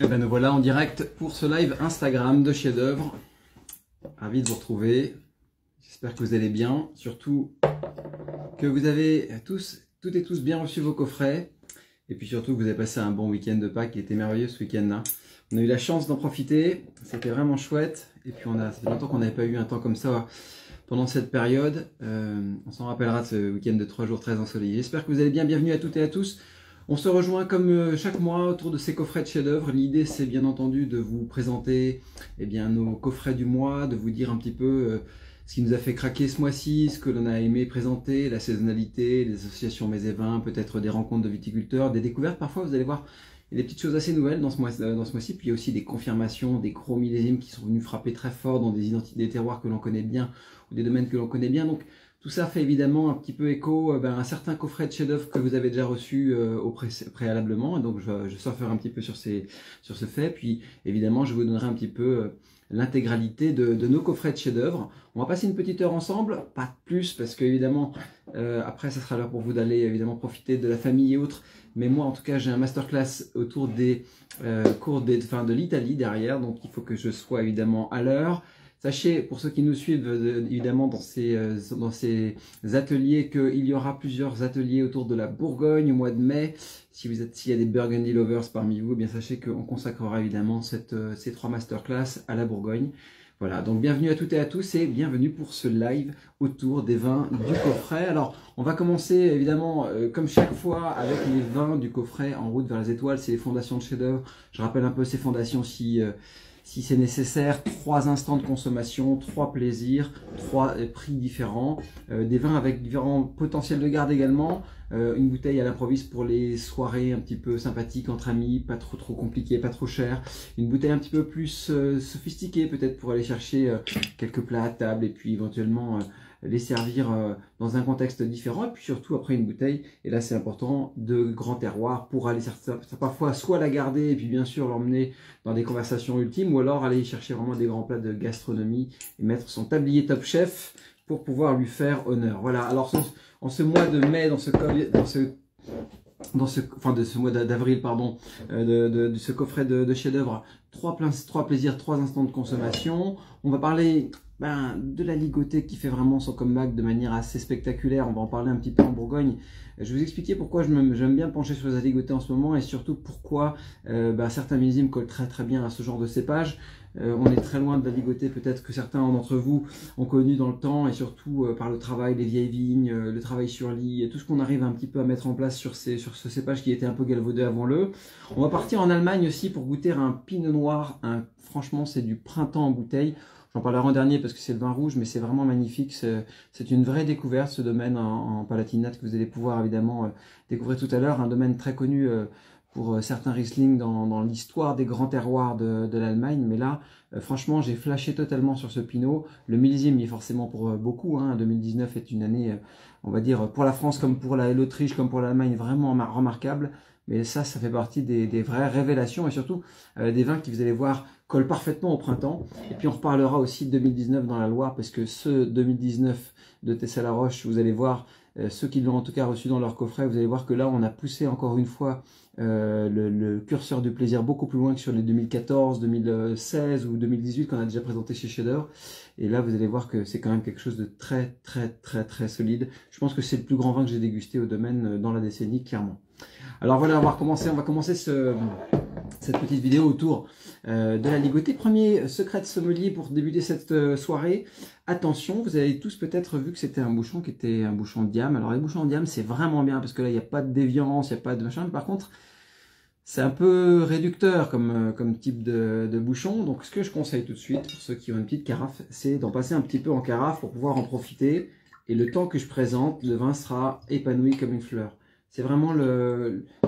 Et ben nous voilà en direct pour ce live Instagram de Chef d'œuvre. Ravi de vous retrouver. J'espère que vous allez bien. Surtout que vous avez toutes et tous bien reçu vos coffrets. Et puis surtout que vous avez passé un bon week-end de Pâques qui était merveilleux ce week-end-là. On a eu la chance d'en profiter. C'était vraiment chouette. Et puis ça fait longtemps qu'on n'avait pas eu un temps comme ça pendant cette période. On s'en rappellera de ce week-end de 3 jours très ensoleillé. J'espère que vous allez bien. Bienvenue à toutes et à tous. On se rejoint comme chaque mois autour de ces coffrets de chefs-d'œuvre. L'idée, c'est bien entendu de vous présenter nos coffrets du mois, de vous dire un petit peu ce qui nous a fait craquer ce mois-ci, ce que l'on a aimé présenter, la saisonnalité, les associations mets et vins, peut-être des rencontres de viticulteurs, des découvertes. Parfois, vous allez voir, il y a des petites choses assez nouvelles dans ce mois-ci. Puis il y a aussi des confirmations, des gros millésimes qui sont venus frapper très fort dans des identités, des terroirs que l'on connaît bien ou des domaines que l'on connaît bien. Donc, tout ça fait évidemment un petit peu écho à un certain coffret de chef-d'œuvre que vous avez déjà reçu préalablement. Et donc je surferai un petit peu sur ce fait. Puis évidemment, je vous donnerai un petit peu l'intégralité de nos coffrets de chef-d'œuvre. On va passer une petite heure ensemble, pas plus, parce que évidemment, après, ça sera l'heure pour vous d'aller évidemment profiter de la famille et autres. Mais moi, en tout cas, j'ai un masterclass autour des cours de l'Italie derrière. Donc il faut que je sois évidemment à l'heure. Sachez, pour ceux qui nous suivent évidemment dans ces ateliers, qu'il y aura plusieurs ateliers autour de la Bourgogne au mois de mai. S'il y a des Burgundy lovers parmi vous, eh bien sachez qu'on consacrera évidemment ces 3 masterclass à la Bourgogne. Voilà, donc bienvenue à toutes et à tous et bienvenue pour ce live autour des vins du coffret. Alors, on va commencer évidemment comme chaque fois avec les vins du coffret en route vers les étoiles. C'est les fondations de chef-d'œuvre. Je rappelle un peu ces fondations si c'est nécessaire, 3 instants de consommation, 3 plaisirs, 3 prix différents, des vins avec différents potentiels de garde également, une bouteille à l'improviste pour les soirées un petit peu sympathiques entre amis, pas trop compliqué, pas trop cher, une bouteille un petit peu plus sophistiquée peut-être pour aller chercher quelques plats à table et puis éventuellement les servir dans un contexte différent, et puis surtout après une bouteille, et là c'est important, de grand terroir pour aller parfois soit la garder et puis bien sûr l'emmener dans des conversations ultimes, ou alors aller chercher vraiment des grands plats de gastronomie et mettre son tablier Top Chef pour pouvoir lui faire honneur. Voilà, alors en ce mois de mai, de ce mois d'avril, pardon, de ce coffret de chef-d'œuvre, 3 plaisirs, 3 instants de consommation. On va parler de la ligotée qui fait vraiment son comeback de manière assez spectaculaire. On va en parler un petit peu en Bourgogne. Je vais vous expliquer pourquoi j'aime bien pencher sur la ligotée en ce moment et surtout pourquoi certains millésimes collent très très bien à ce genre de cépage. On est très loin de la ligotée, peut-être que certains d'entre vous ont connu dans le temps et surtout par le travail des vieilles vignes, le travail sur lit, tout ce qu'on arrive un petit peu à mettre en place sur ce cépage qui était un peu galvaudé avant le. On va partir en Allemagne aussi pour goûter un pinot noir. Franchement, c'est du printemps en bouteille. J'en parlerai en dernier parce que c'est le vin rouge, mais c'est vraiment magnifique. C'est une vraie découverte, ce domaine en Palatinate que vous allez pouvoir évidemment découvrir tout à l'heure. Un domaine très connu pour certains Riesling dans l'histoire des grands terroirs de l'Allemagne. Mais là, franchement, j'ai flashé totalement sur ce Pinot. Le millésime y est forcément pour beaucoup. 2019 est une année, on va dire, pour la France comme pour l'Autriche, comme pour l'Allemagne, vraiment remarquable. Mais ça fait partie des vraies révélations et surtout des vins qui, vous allez voir, collent parfaitement au printemps. Et puis on reparlera aussi de 2019 dans la Loire parce que ce 2019 de Tessa-la-Roche, vous allez voir, ceux qui l'ont en tout cas reçu dans leur coffret, vous allez voir que là on a poussé encore une fois le curseur du plaisir beaucoup plus loin que sur les 2014, 2016 ou 2018 qu'on a déjà présenté chez Chef-d'œuvre. Et là vous allez voir que c'est quand même quelque chose de très très très très solide. Je pense que c'est le plus grand vin que j'ai dégusté au domaine dans la décennie, clairement. Alors voilà, on va commencer cette petite vidéo autour de la ligotée. Premier secret de sommelier pour débuter cette soirée. Attention, vous avez tous peut-être vu que c'était un bouchon qui était un bouchon de diam. Alors les bouchons de diam, c'est vraiment bien parce que là, il n'y a pas de déviance, il n'y a pas de machin. Mais par contre, c'est un peu réducteur comme type de bouchon. Donc ce que je conseille tout de suite, pour ceux qui ont une petite carafe, c'est d'en passer un petit peu en carafe pour pouvoir en profiter. Et le temps que je présente, le vin sera épanoui comme une fleur. C'est vraiment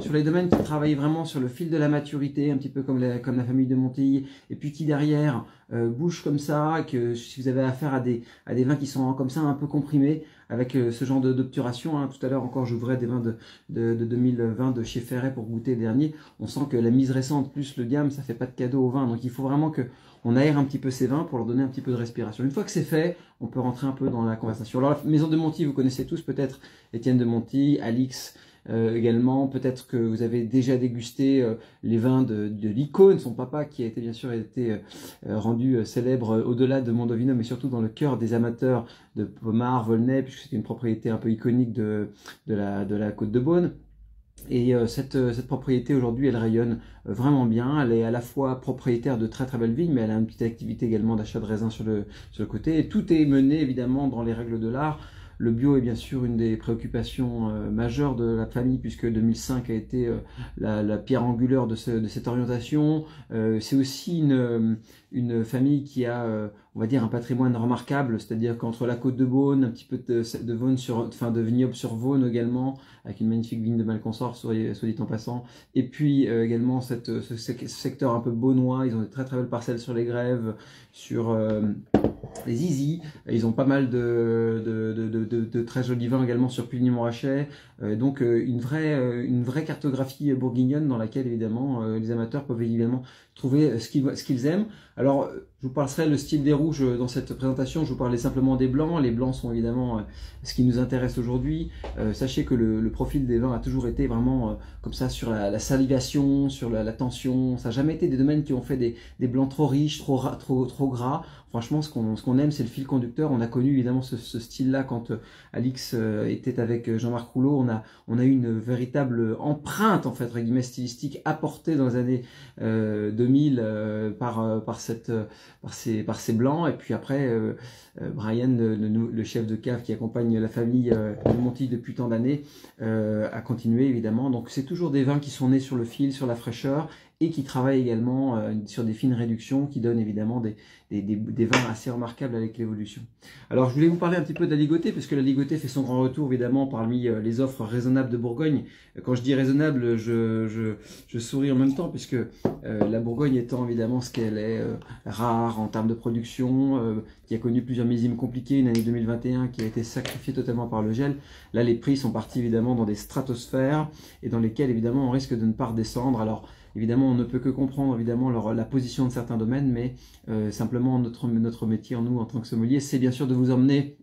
sur les domaines qui travaillent vraiment sur le fil de la maturité, un petit peu comme la famille de Montilly, et puis qui derrière bouge comme ça, que si vous avez affaire à des vins qui sont comme ça un peu comprimés, avec ce genre d'obturation, tout à l'heure encore j'ouvrais des vins de 2020 de chez Ferret pour goûter le dernier, on sent que la mise récente plus le diam, ça fait pas de cadeau au vin, donc il faut vraiment qu'on aère un petit peu ces vins pour leur donner un petit peu de respiration. Une fois que c'est fait, on peut rentrer un peu dans la conversation. Alors la maison de Montilly, vous connaissez tous peut-être Étienne de Montilly, Alix, également. Peut-être que vous avez déjà dégusté les vins de l'icône, son papa, qui a été bien sûr rendu célèbre au-delà de Mondovino, mais surtout dans le cœur des amateurs de Pommard, Volnay, puisque c'est une propriété un peu iconique de la Côte de Beaune. Et cette propriété aujourd'hui, elle rayonne vraiment bien. Elle est à la fois propriétaire de très très belles vignes, mais elle a une petite activité également d'achat de raisins sur le côté. Et tout est mené évidemment dans les règles de l'art. Le bio est bien sûr une des préoccupations majeures de la famille, puisque 2005 a été la pierre angulaire de cette orientation. C'est aussi une famille qui a, on va dire, un patrimoine remarquable, c'est-à-dire qu'entre la Côte de Beaune, un petit peu de Vaune de vignoble sur Vaune également, avec une magnifique vigne de Malconsort, soit dit en passant, et puis également ce secteur un peu beaunois. Ils ont des très très belles parcelles sur les grèves, sur les Izy. Ils ont pas mal de très jolis vins également sur Puligny-Montrachet. Donc une vraie cartographie bourguignonne dans laquelle évidemment les amateurs peuvent évidemment trouver ce qu'ils aiment. Alors je vous parlerai le style des rouges dans cette présentation. Je vous parlais simplement des blancs. Les blancs sont évidemment ce qui nous intéresse aujourd'hui. Sachez que le profil des vins a toujours été vraiment comme ça, sur la salivation, sur la tension. Ça n'a jamais été des domaines qui ont fait des blancs trop riches, trop gras. Franchement, ce qu'on aime, c'est le fil conducteur. On a connu évidemment ce style-là quand Alix était avec Jean-Marc Rouleau. On a eu une véritable empreinte, en fait, entre guillemets, stylistique apportée dans les années 2000 par ces blancs. Et puis après, Brian, le chef de cave qui accompagne la famille de Monti depuis tant d'années, a continué évidemment. Donc c'est toujours des vins qui sont nés sur le fil, sur la fraîcheur, et qui travaillent également sur des fines réductions qui donnent évidemment des vins assez remarquables avec l'évolution. Alors je voulais vous parler un petit peu de la Ligotée, parce que la Ligotée fait son grand retour évidemment parmi les offres raisonnables de Bourgogne. Quand je dis raisonnable, je souris en même temps, puisque la Bourgogne étant évidemment ce qu'elle est, rare en termes de production, qui a connu plusieurs millésimes compliqués, une année 2021 qui a été sacrifiée totalement par le gel. Là les prix sont partis évidemment dans des stratosphères, et dans lesquels évidemment on risque de ne pas redescendre. Alors évidemment, on ne peut que comprendre évidemment la position de certains domaines, mais simplement notre métier, nous, en tant que sommelier, c'est bien sûr de vous emmener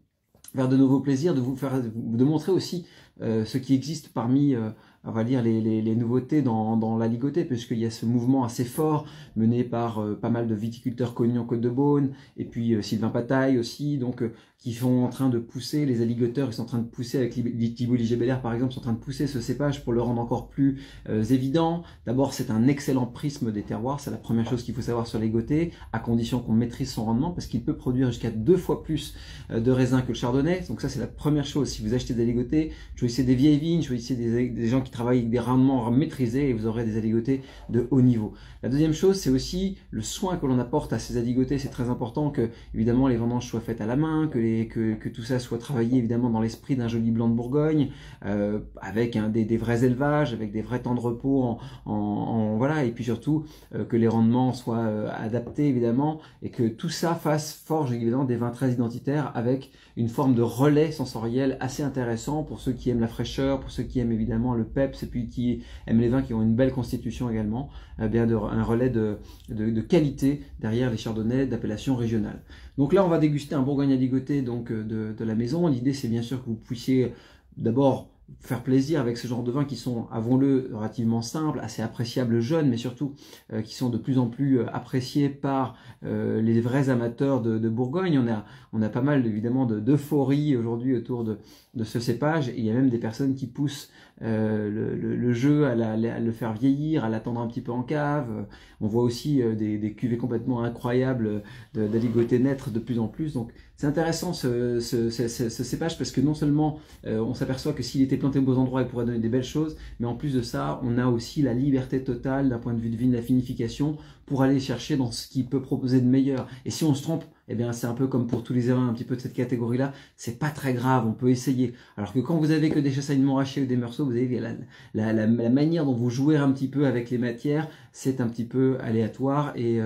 vers de nouveaux plaisirs, de montrer aussi ce qui existe parmi, on va dire, les nouveautés dans la Ligotée, puisqu'il y a ce mouvement assez fort mené par pas mal de viticulteurs connus en Côte de Beaune, et puis Sylvain Pataille aussi, donc qui sont en train de pousser, les aligoteurs, ils sont en train de pousser avec Thibault Liger-Belair par exemple, sont en train de pousser ce cépage pour le rendre encore plus évident. D'abord, c'est un excellent prisme des terroirs, c'est la première chose qu'il faut savoir sur les Ligotée, à condition qu'on maîtrise son rendement, parce qu'il peut produire jusqu'à 2 fois plus de raisins que le chardonnay. Donc ça, c'est la première chose. Si vous achetez des Ligotée, choisissez des vieilles vignes, choisissez des gens qui travaillent avec des rendements maîtrisés, et vous aurez des Ligotée de haut niveau. La deuxième chose, c'est aussi le soin que l'on apporte à ces Ligotée. C'est très important que, évidemment, les vendanges soient faites à la main, que tout ça soit travaillé évidemment dans l'esprit d'un joli blanc de Bourgogne, avec des vrais élevages, avec des vrais temps de repos, voilà, et puis surtout que les rendements soient adaptés évidemment, et que tout ça forge évidemment des vins très identitaires, avec une forme de relais sensoriel assez intéressant pour ceux qui aiment la fraîcheur, pour ceux qui aiment évidemment le peps, et puis qui aiment les vins qui ont une belle constitution également, un relais de qualité derrière les chardonnays d'appellation régionale. Donc là, on va déguster un Bourgogne à Ligotée donc de la maison. L'idée, c'est bien sûr que vous puissiez d'abord faire plaisir avec ce genre de vins qui sont, avouons-le, relativement simples, assez appréciables jeunes, mais surtout qui sont de plus en plus appréciés par les vrais amateurs de Bourgogne. On a pas mal évidemment d'euphorie aujourd'hui autour de ce cépage, et il y a même des personnes qui poussent le jeu à le faire vieillir, à l'attendre un petit peu en cave. On voit aussi des cuvées complètement incroyables d'Aligoté naître de plus en plus. Donc c'est intéressant ce cépage, parce que non seulement on s'aperçoit que s'il était planté aux beaux endroits, il pourrait donner des belles choses, mais en plus de ça, on a aussi la liberté totale d'un point de vue de vigne, la finification, pour aller chercher dans ce qu'il peut proposer de meilleur. Et si on se trompe, eh bien c'est un peu comme pour tous les vins un petit peu de cette catégorie-là, c'est pas très grave, on peut essayer. Alors que quand vous avez que des Chassagne-Montrachet ou des Meursault, vous avez la manière dont vous jouez un petit peu avec les matières, c'est un petit peu aléatoire, et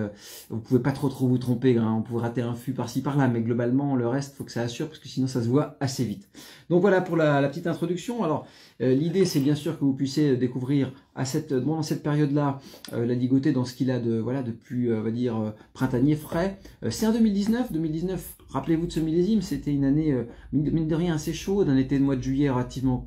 vous pouvez pas trop vous tromper, hein. On peut rater un fût par-ci par-là, mais globalement le reste, faut que ça assure, parce que sinon ça se voit assez vite. Donc voilà pour la petite introduction. Alors l'idée, c'est bien sûr que vous puissiez découvrir dans cette période-là la Ligotée dans ce qu'il a de plus, on va dire, printanier, frais. C'est un 2019. 2019, rappelez-vous de ce millésime, c'était une année, mine de rien, assez chaude, un été de mois de juillet relativement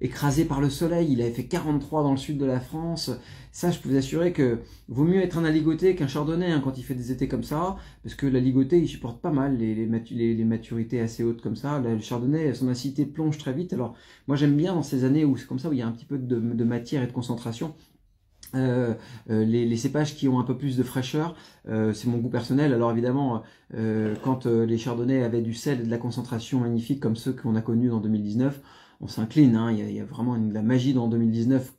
écrasé par le soleil. Il avait fait 43 dans le sud de la France. Ça, je peux vous assurer que vaut mieux être un aligoté qu'un chardonnay hein, quand il fait des étés comme ça, parce que l'aligoté, il supporte pas mal les maturités assez hautes comme ça. Le chardonnay, son acidité plonge très vite. Alors, moi, j'aime bien dans ces années où c'est comme ça, où il y a un petit peu de matière et de concentration. Les cépages qui ont un peu plus de fraîcheur, c'est mon goût personnel. Alors évidemment, quand les chardonnays avaient du sel et de la concentration magnifique comme ceux qu'on a connus en 2019, on s'incline. Hein, il y a vraiment de la magie dans 2019,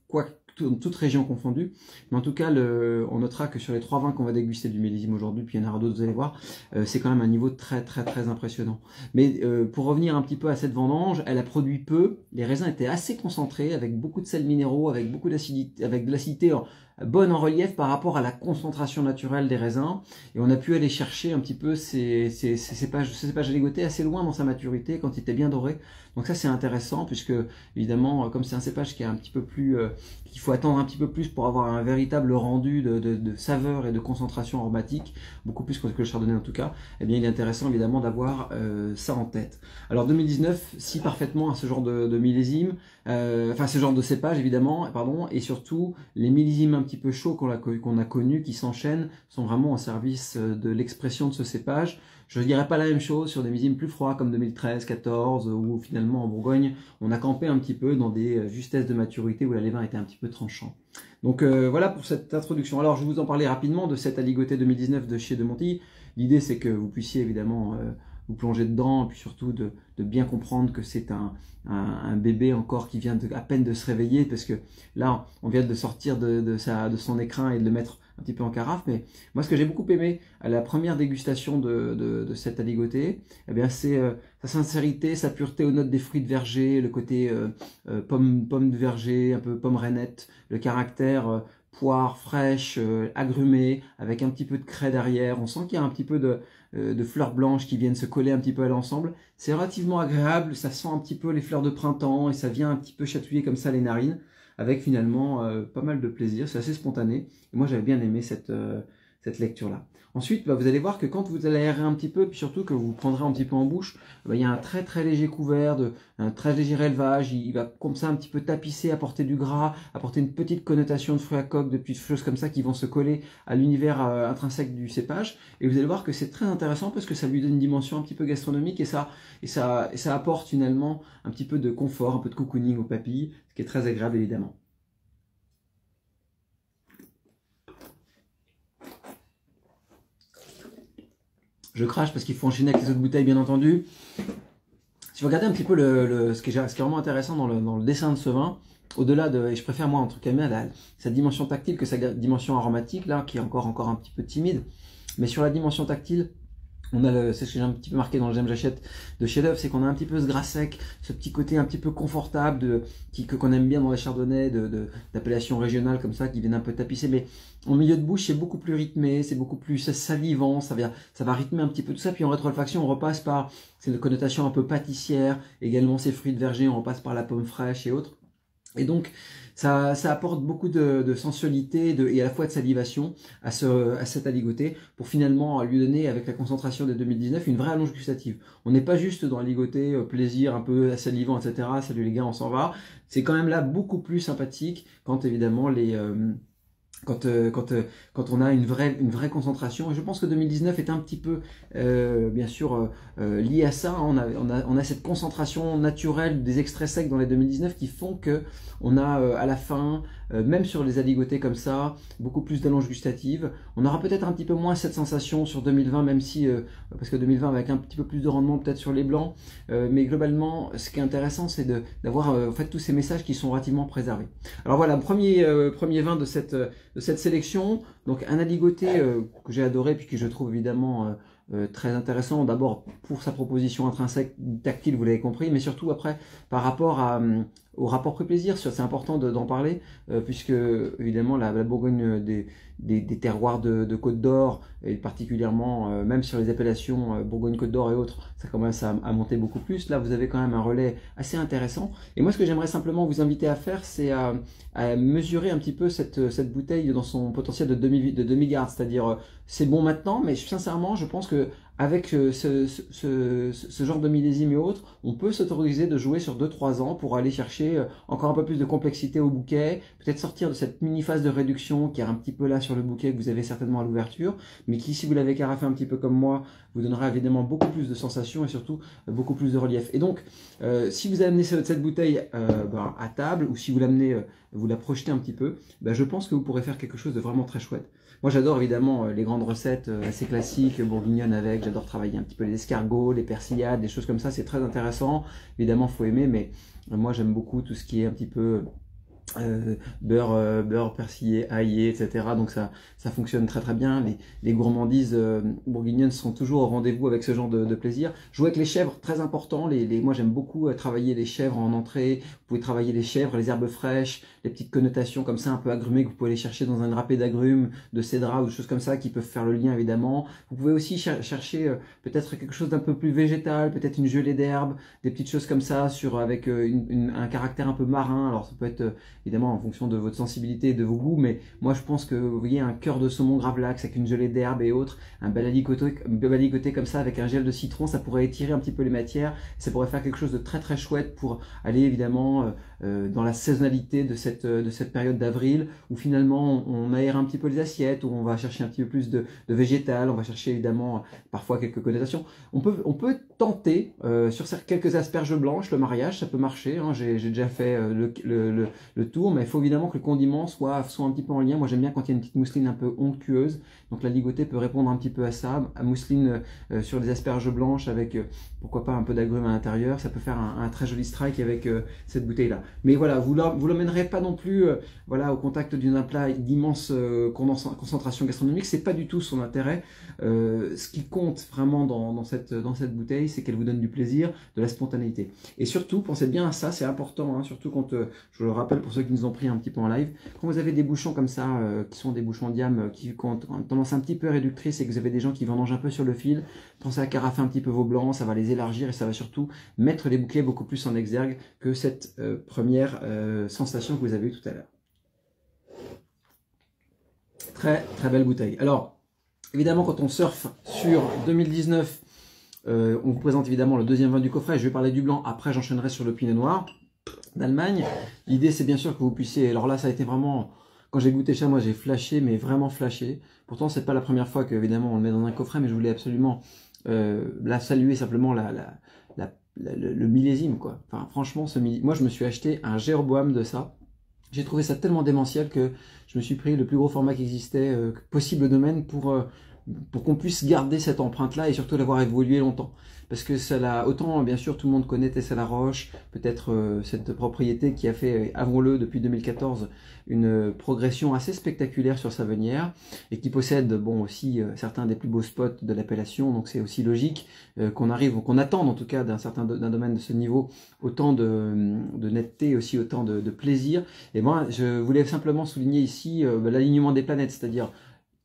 toute région confondue. Mais en tout cas, on notera que sur les 3 vins qu'on va déguster du millésime aujourd'hui, puis il y en aura d'autres, vous allez voir, c'est quand même un niveau très impressionnant. Mais pour revenir un petit peu à cette vendange, elle a produit peu, les raisins étaient assez concentrés, avec beaucoup de sels minéraux, avec beaucoup d'acidité, avec de l'acidité bonne en relief par rapport à la concentration naturelle des raisins. Et on a pu aller chercher un petit peu ces cépages aligotés assez loin dans sa maturité, quand il était bien doré. Donc ça c'est intéressant, puisque évidemment, comme c'est un cépage qui est un petit peu plus... qu'il faut attendre un petit peu plus pour avoir un véritable rendu de saveur et de concentration aromatique, beaucoup plus que le chardonnay en tout cas, eh bien il est intéressant évidemment d'avoir ça en tête. Alors 2019 scie parfaitement à ce genre de millésime, enfin ce genre de cépage évidemment, pardon, et surtout les millésimes un petit peu chauds qu'on a connus, qui s'enchaînent, sont vraiment au service de l'expression de ce cépage. Je ne dirais pas la même chose sur des millésimes plus froids comme 2013, 14, où finalement en Bourgogne, on a campé un petit peu dans des justesses de maturité où les vins étaient un petit peu tranchants. Donc voilà pour cette introduction. Alors je vais vous en parler rapidement de cette aligoté 2019 de chez De Monti. L'idée c'est que vous puissiez évidemment vous plonger dedans, et puis surtout de bien comprendre que c'est un bébé encore qui vient à peine de se réveiller, parce que là on vient de sortir de son écrin et de le mettre un petit peu en carafe. Mais moi ce que j'ai beaucoup aimé à la première dégustation de cette aligoté, eh bien c'est sa sincérité, sa pureté aux notes des fruits de verger, le côté pomme de verger, un peu pomme rainette, le caractère poire fraîche, agrumée, avec un petit peu de craie derrière. On sent qu'il y a un petit peu de fleurs blanches qui viennent se coller un petit peu à l'ensemble. C'est relativement agréable, ça sent un petit peu les fleurs de printemps et ça vient un petit peu chatouiller comme ça les narines, avec finalement pas mal de plaisir. C'est assez spontané. Et moi j'avais bien aimé cette lecture-là. Ensuite, vous allez voir que quand vous allez aérer un petit peu, puis surtout que vous prendrez un petit peu en bouche, il y a un très léger couvert, un très léger élevage. Il va comme ça un petit peu tapisser, apporter du gras, apporter une petite connotation de fruits à coque, de petites choses comme ça qui vont se coller à l'univers intrinsèque du cépage. Et vous allez voir que c'est très intéressant parce que ça lui donne une dimension un petit peu gastronomique, et ça apporte finalement un petit peu de confort, un peu de cocooning aux papilles, ce qui est très agréable évidemment. Je crache parce qu'il faut enchaîner avec les autres bouteilles, bien entendu. Si vous regardez un petit peu ce qui est vraiment intéressant dans le dessin de ce vin, au-delà de, et je préfère moi entre guillemets sa dimension tactile que sa dimension aromatique, là, qui est encore un petit peu timide, mais sur la dimension tactile, c'est ce que j'ai un petit peu marqué dans le J'aime j'achète de Chez D'Oeuvre, c'est qu'on a un petit peu ce gras sec, ce petit côté un petit peu confortable qu'on aime bien dans les chardonnays d'appellation régionale comme ça, qui viennent un peu tapisser, mais en milieu de bouche c'est beaucoup plus rythmé, c'est beaucoup plus salivant, ça va rythmer un petit peu tout ça. Puis en rétro-olfaction on repasse par cette connotation un peu pâtissière, également ces fruits de verger, on repasse par la pomme fraîche et autres. Et donc ça apporte beaucoup de sensualité et à la fois de salivation à cette aligoté, pour finalement lui donner, avec la concentration des 2019, une vraie allonge gustative. On n'est pas juste dans l'aligoté plaisir un peu salivant, etc. Salut les gars, on s'en va. C'est quand même là beaucoup plus sympathique quand évidemment quand on a une vraie concentration. Et je pense que 2019 est un petit peu bien sûr lié à ça. On a cette concentration naturelle des extraits secs dans les 2019 qui font que on a à la fin, même sur les aligotés comme ça, beaucoup plus d'allonge gustative. On aura peut-être un petit peu moins cette sensation sur 2020, même si parce que 2020 avec un petit peu plus de rendement peut-être sur les blancs, mais globalement ce qui est intéressant c'est d'avoir en fait tous ces messages qui sont relativement préservés. Alors voilà, premier vin de cette sélection, donc un aligoté que j'ai adoré, puis que je trouve évidemment très intéressant, d'abord pour sa proposition intrinsèque tactile, vous l'avez compris, mais surtout après par rapport au rapport prix-plaisir. C'est important d'en parler, puisque évidemment la Bourgogne des terroirs de Côte d'Or, et particulièrement même sur les appellations Bourgogne-Côte d'Or et autres, ça commence à monter beaucoup plus. Là vous avez quand même un relais assez intéressant, et moi ce que j'aimerais simplement vous inviter à faire, c'est à mesurer un petit peu cette bouteille dans son potentiel de demi-garde, c'est-à-dire c'est bon maintenant, mais sincèrement je pense que avec ce genre de millésime et autres, on peut s'autoriser de jouer sur 2-3 ans pour aller chercher encore un peu plus de complexité au bouquet, peut-être sortir de cette mini phase de réduction qui est un petit peu là sur le bouquet que vous avez certainement à l'ouverture, mais qui, si vous l'avez carafé un petit peu comme moi, vous donnera évidemment beaucoup plus de sensations et surtout beaucoup plus de relief. Et donc, si vous amenez cette bouteille à table, ou si vous l'amenez, vous la projetez un petit peu, je pense que vous pourrez faire quelque chose de vraiment très chouette. Moi, j'adore évidemment les grandes recettes assez classiques, bourguignonnes avec. J'adore travailler un petit peu les escargots, les persillades, des choses comme ça. C'est très intéressant. Évidemment, faut aimer, mais moi, j'aime beaucoup tout ce qui est un petit peu beurre persillé, aillé, etc. Donc ça fonctionne très très bien. Les gourmandises bourguignonnes sont toujours au rendez-vous avec ce genre de plaisir. Jouer avec les chèvres, très important. Moi j'aime beaucoup travailler les chèvres en entrée. Vous pouvez travailler les chèvres, les herbes fraîches, les petites connotations comme ça un peu agrumées que vous pouvez aller chercher dans un râpé d'agrumes, de cédra ou des choses comme ça qui peuvent faire le lien évidemment. Vous pouvez aussi chercher peut-être quelque chose d'un peu plus végétal, peut-être une gelée d'herbes, des petites choses comme ça avec un caractère un peu marin. Alors ça peut être évidemment en fonction de votre sensibilité et de vos goûts, mais moi je pense que vous voyez un cœur de saumon gravlax avec une gelée d'herbe et autres, un bel aligoté comme ça avec un gel de citron, ça pourrait étirer un petit peu les matières, ça pourrait faire quelque chose de très très chouette pour aller évidemment dans la saisonnalité de cette période d'avril où finalement on aère un petit peu les assiettes, où on va chercher un petit peu plus de végétal, on va chercher évidemment parfois quelques connotations. On peut tenter sur quelques asperges blanches le mariage, ça peut marcher, hein. J'ai déjà fait le tour, mais il faut évidemment que le condiment soit un petit peu en lien. Moi j'aime bien quand il y a une petite mousseline un peu onctueuse, donc la ligotée peut répondre un petit peu à ça, à mousseline sur des asperges blanches avec pourquoi pas un peu d'agrumes à l'intérieur, ça peut faire un très joli strike avec cette bouteille là. Mais voilà, vous l'emmènerez pas non plus voilà, au contact d'un plat d'immense concentration gastronomique, c'est pas du tout son intérêt. Ce qui compte vraiment dans cette bouteille, c'est qu'elle vous donne du plaisir, de la spontanéité. Et surtout, pensez bien à ça, c'est important, hein, surtout quand, je le rappelle pour ceux qui nous ont pris un petit peu en live, quand vous avez des bouchons comme ça, qui sont des bouchons diam, qui ont tendance un petit peu réductrice et que vous avez des gens qui vendangent un peu sur le fil, pensez à carafer un petit peu vos blancs, ça va les élargir et ça va surtout mettre les bouquets beaucoup plus en exergue que cette première sensation que vous avez eue tout à l'heure. Très très belle bouteille. Alors, évidemment, quand on surfe sur 2019, on vous présente évidemment le deuxième vin du coffret. Je vais parler du blanc, après j'enchaînerai sur le pinot noir d'Allemagne. L'idée, c'est bien sûr que vous puissiez... Alors là, ça a été vraiment... Quand j'ai goûté chez moi, j'ai flashé, mais vraiment flashé. Pourtant, c'est pas la première fois que, évidemment, on le met dans un coffret, mais je voulais absolument la saluer simplement le millésime, quoi. Enfin, franchement, moi, je me suis acheté un Jéroboam de ça. J'ai trouvé ça tellement démentiel que je me suis pris le plus gros format qui existait possible au domaine pour qu'on puisse garder cette empreinte-là et surtout l'avoir évolué longtemps. Parce que ça l'a, autant bien sûr tout le monde connaît Tessa-la-Roche, peut-être cette propriété qui a fait, avouons-le, depuis 2014, une progression assez spectaculaire sur sa venière et qui possède bon aussi certains des plus beaux spots de l'appellation, donc c'est aussi logique qu'on attende en tout cas d'un domaine de ce niveau autant de netteté, aussi autant de plaisir. Et moi je voulais simplement souligner ici l'alignement des planètes, c'est-à-dire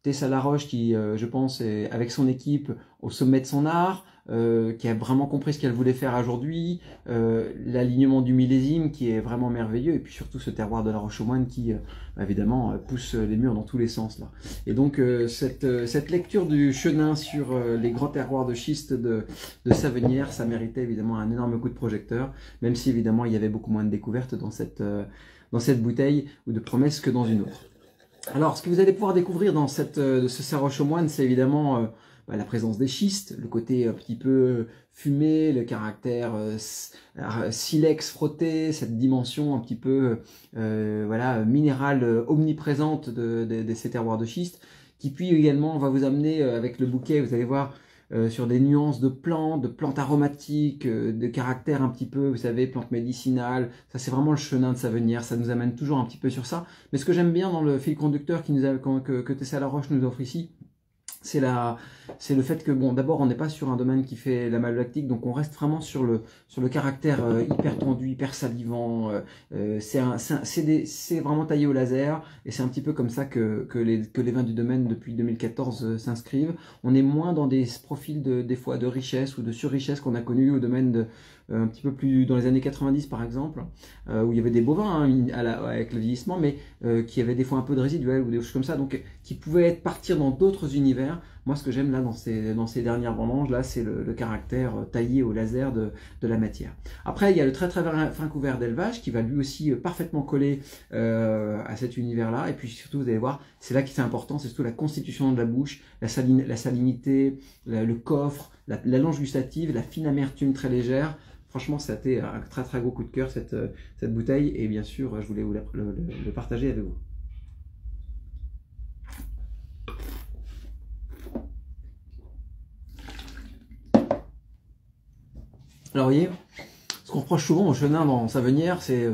Tessa-la-Roche qui, je pense, est avec son équipe au sommet de son art, qui a vraiment compris ce qu'elle voulait faire aujourd'hui, l'alignement du millésime qui est vraiment merveilleux, et puis surtout ce terroir de la Roche-aux-Moines qui, évidemment, pousse les murs dans tous les sens. Là. Et donc, cette lecture du Chenin sur les grands terroirs de schiste de Savenière, ça méritait évidemment un énorme coup de projecteur, même si évidemment il y avait beaucoup moins de découvertes dans cette bouteille ou de promesses que dans une autre. Alors, ce que vous allez pouvoir découvrir dans ce Roche-aux-Moines, c'est évidemment la présence des schistes, le côté un petit peu fumé, le caractère silex frotté, cette dimension un petit peu voilà, minérale omniprésente de ces terroirs de schiste, qui puis également va vous amener avec le bouquet, vous allez voir, sur des nuances de plantes aromatiques, de caractère un petit peu, vous savez, plantes médicinales. Ça, c'est vraiment le chenin de Savenière. Ça nous amène toujours un petit peu sur ça. Mais ce que j'aime bien dans le fil conducteur que Tessa-la-Roche nous offre ici, c'est le fait que, bon, d'abord, on n'est pas sur un domaine qui fait la malolactique, donc on reste vraiment sur le caractère hyper tendu, hyper salivant. C'est vraiment taillé au laser, et c'est un petit peu comme ça que les vins du domaine depuis 2014 s'inscrivent. On est moins dans des profils des fois de richesse ou de surrichesse qu'on a connu au domaine un petit peu plus dans les années 90 par exemple, où il y avait des bovins hein, avec le vieillissement, mais qui avaient des fois un peu de résiduel ou des choses comme ça, donc qui pouvaient partir dans d'autres univers. Moi, ce que j'aime là dans ces dernières vendanges, là, c'est le caractère taillé au laser de la matière. Après, il y a le très très fin couvert d'élevage qui va lui aussi parfaitement coller à cet univers-là. Et puis surtout, vous allez voir, c'est là qui c'est important, c'est surtout la constitution de la bouche, la salinité, le coffre, la lange gustative, la fine amertume très légère. Franchement, ça a été un très très gros coup de cœur cette bouteille. Et bien sûr, je voulais vous le partager avec vous. Alors, vous voyez, ce qu'on reproche souvent au chenin dans Savenière, c'est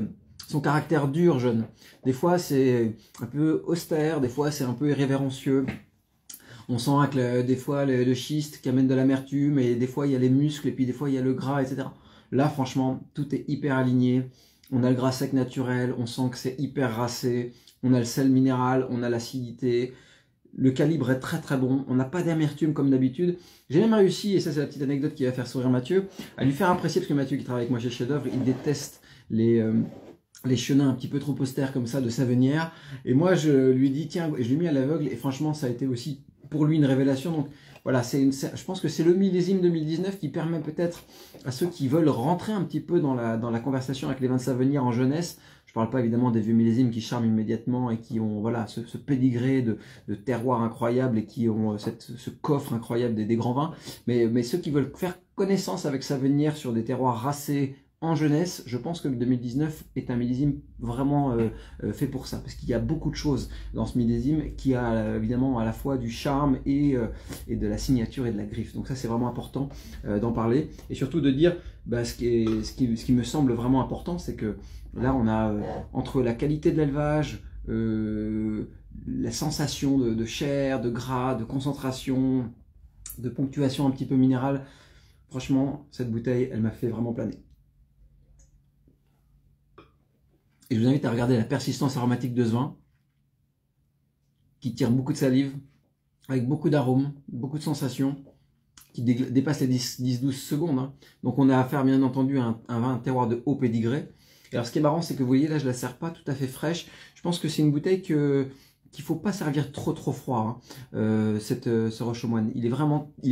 son caractère dur, jeune. Des fois, c'est un peu austère, des fois, c'est un peu irrévérencieux. On sent que des fois, le schiste qui amène de l'amertume, et des fois, il y a les muscles, et puis des fois, il y a le gras, etc. Là, franchement, tout est hyper aligné. On a le gras sec naturel, on sent que c'est hyper racé. On a le sel minéral, on a l'acidité. Le calibre est très très bon, on n'a pas d'amertume comme d'habitude. J'ai même réussi, et ça c'est la petite anecdote qui va faire sourire Mathieu, à lui faire apprécier, parce que Mathieu qui travaille avec moi chez Chef d'Œuvre, il déteste les chenins un petit peu trop austères comme ça de Savenière. Et moi je lui dis tiens, je l'ai mis à l'aveugle, et franchement ça a été aussi pour lui une révélation. Donc voilà, je pense que c'est le millésime 2019 qui permet peut-être à ceux qui veulent rentrer un petit peu dans la conversation avec les vins de Savenière en jeunesse. Je parle pas évidemment des vieux millésimes qui charment immédiatement et qui ont voilà ce pédigré de terroir incroyable et qui ont ce coffre incroyable des grands vins. Mais ceux qui veulent faire connaissance avec Savenière sur des terroirs racés en jeunesse, je pense que le 2019 est un millésime vraiment fait pour ça. Parce qu'il y a beaucoup de choses dans ce millésime qui a évidemment à la fois du charme et de la signature et de la griffe. Donc ça c'est vraiment important d'en parler. Et surtout de dire, bah, ce qui me semble vraiment important, c'est que là, on a entre la qualité de l'élevage, la sensation de chair, de gras, de concentration, de ponctuation un petit peu minérale. Franchement, cette bouteille, elle m'a fait vraiment planer. Et je vous invite à regarder la persistance aromatique de ce vin, qui tire beaucoup de salive, avec beaucoup d'arômes, beaucoup de sensations, qui dépasse les 10-12 secondes. Hein. Donc on a affaire bien entendu à un vin terroir de haut pédigré. Et alors ce qui est marrant, c'est que vous voyez là, je la sers pas tout à fait fraîche. Je pense que c'est une bouteille qu'il ne faut pas servir trop froid. Hein. Ce Roche aux Moines, il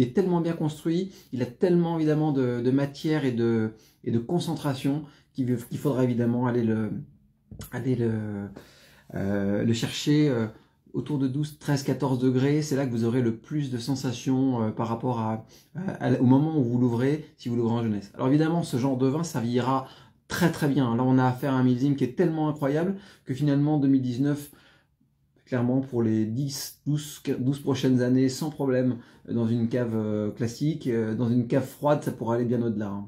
est tellement bien construit, il a tellement évidemment de matière et de concentration qu'il faudra évidemment aller le chercher autour de 12, 13, 14 degrés. C'est là que vous aurez le plus de sensations par rapport au moment où vous l'ouvrez, si vous l'ouvrez en jeunesse. Alors évidemment, ce genre de vin, ça vieillira très bien. Là, on a affaire à un millésime qui est tellement incroyable que finalement, 2019, clairement, pour les 12 prochaines années, sans problème, dans une cave classique, dans une cave froide, ça pourra aller bien au-delà. Hein.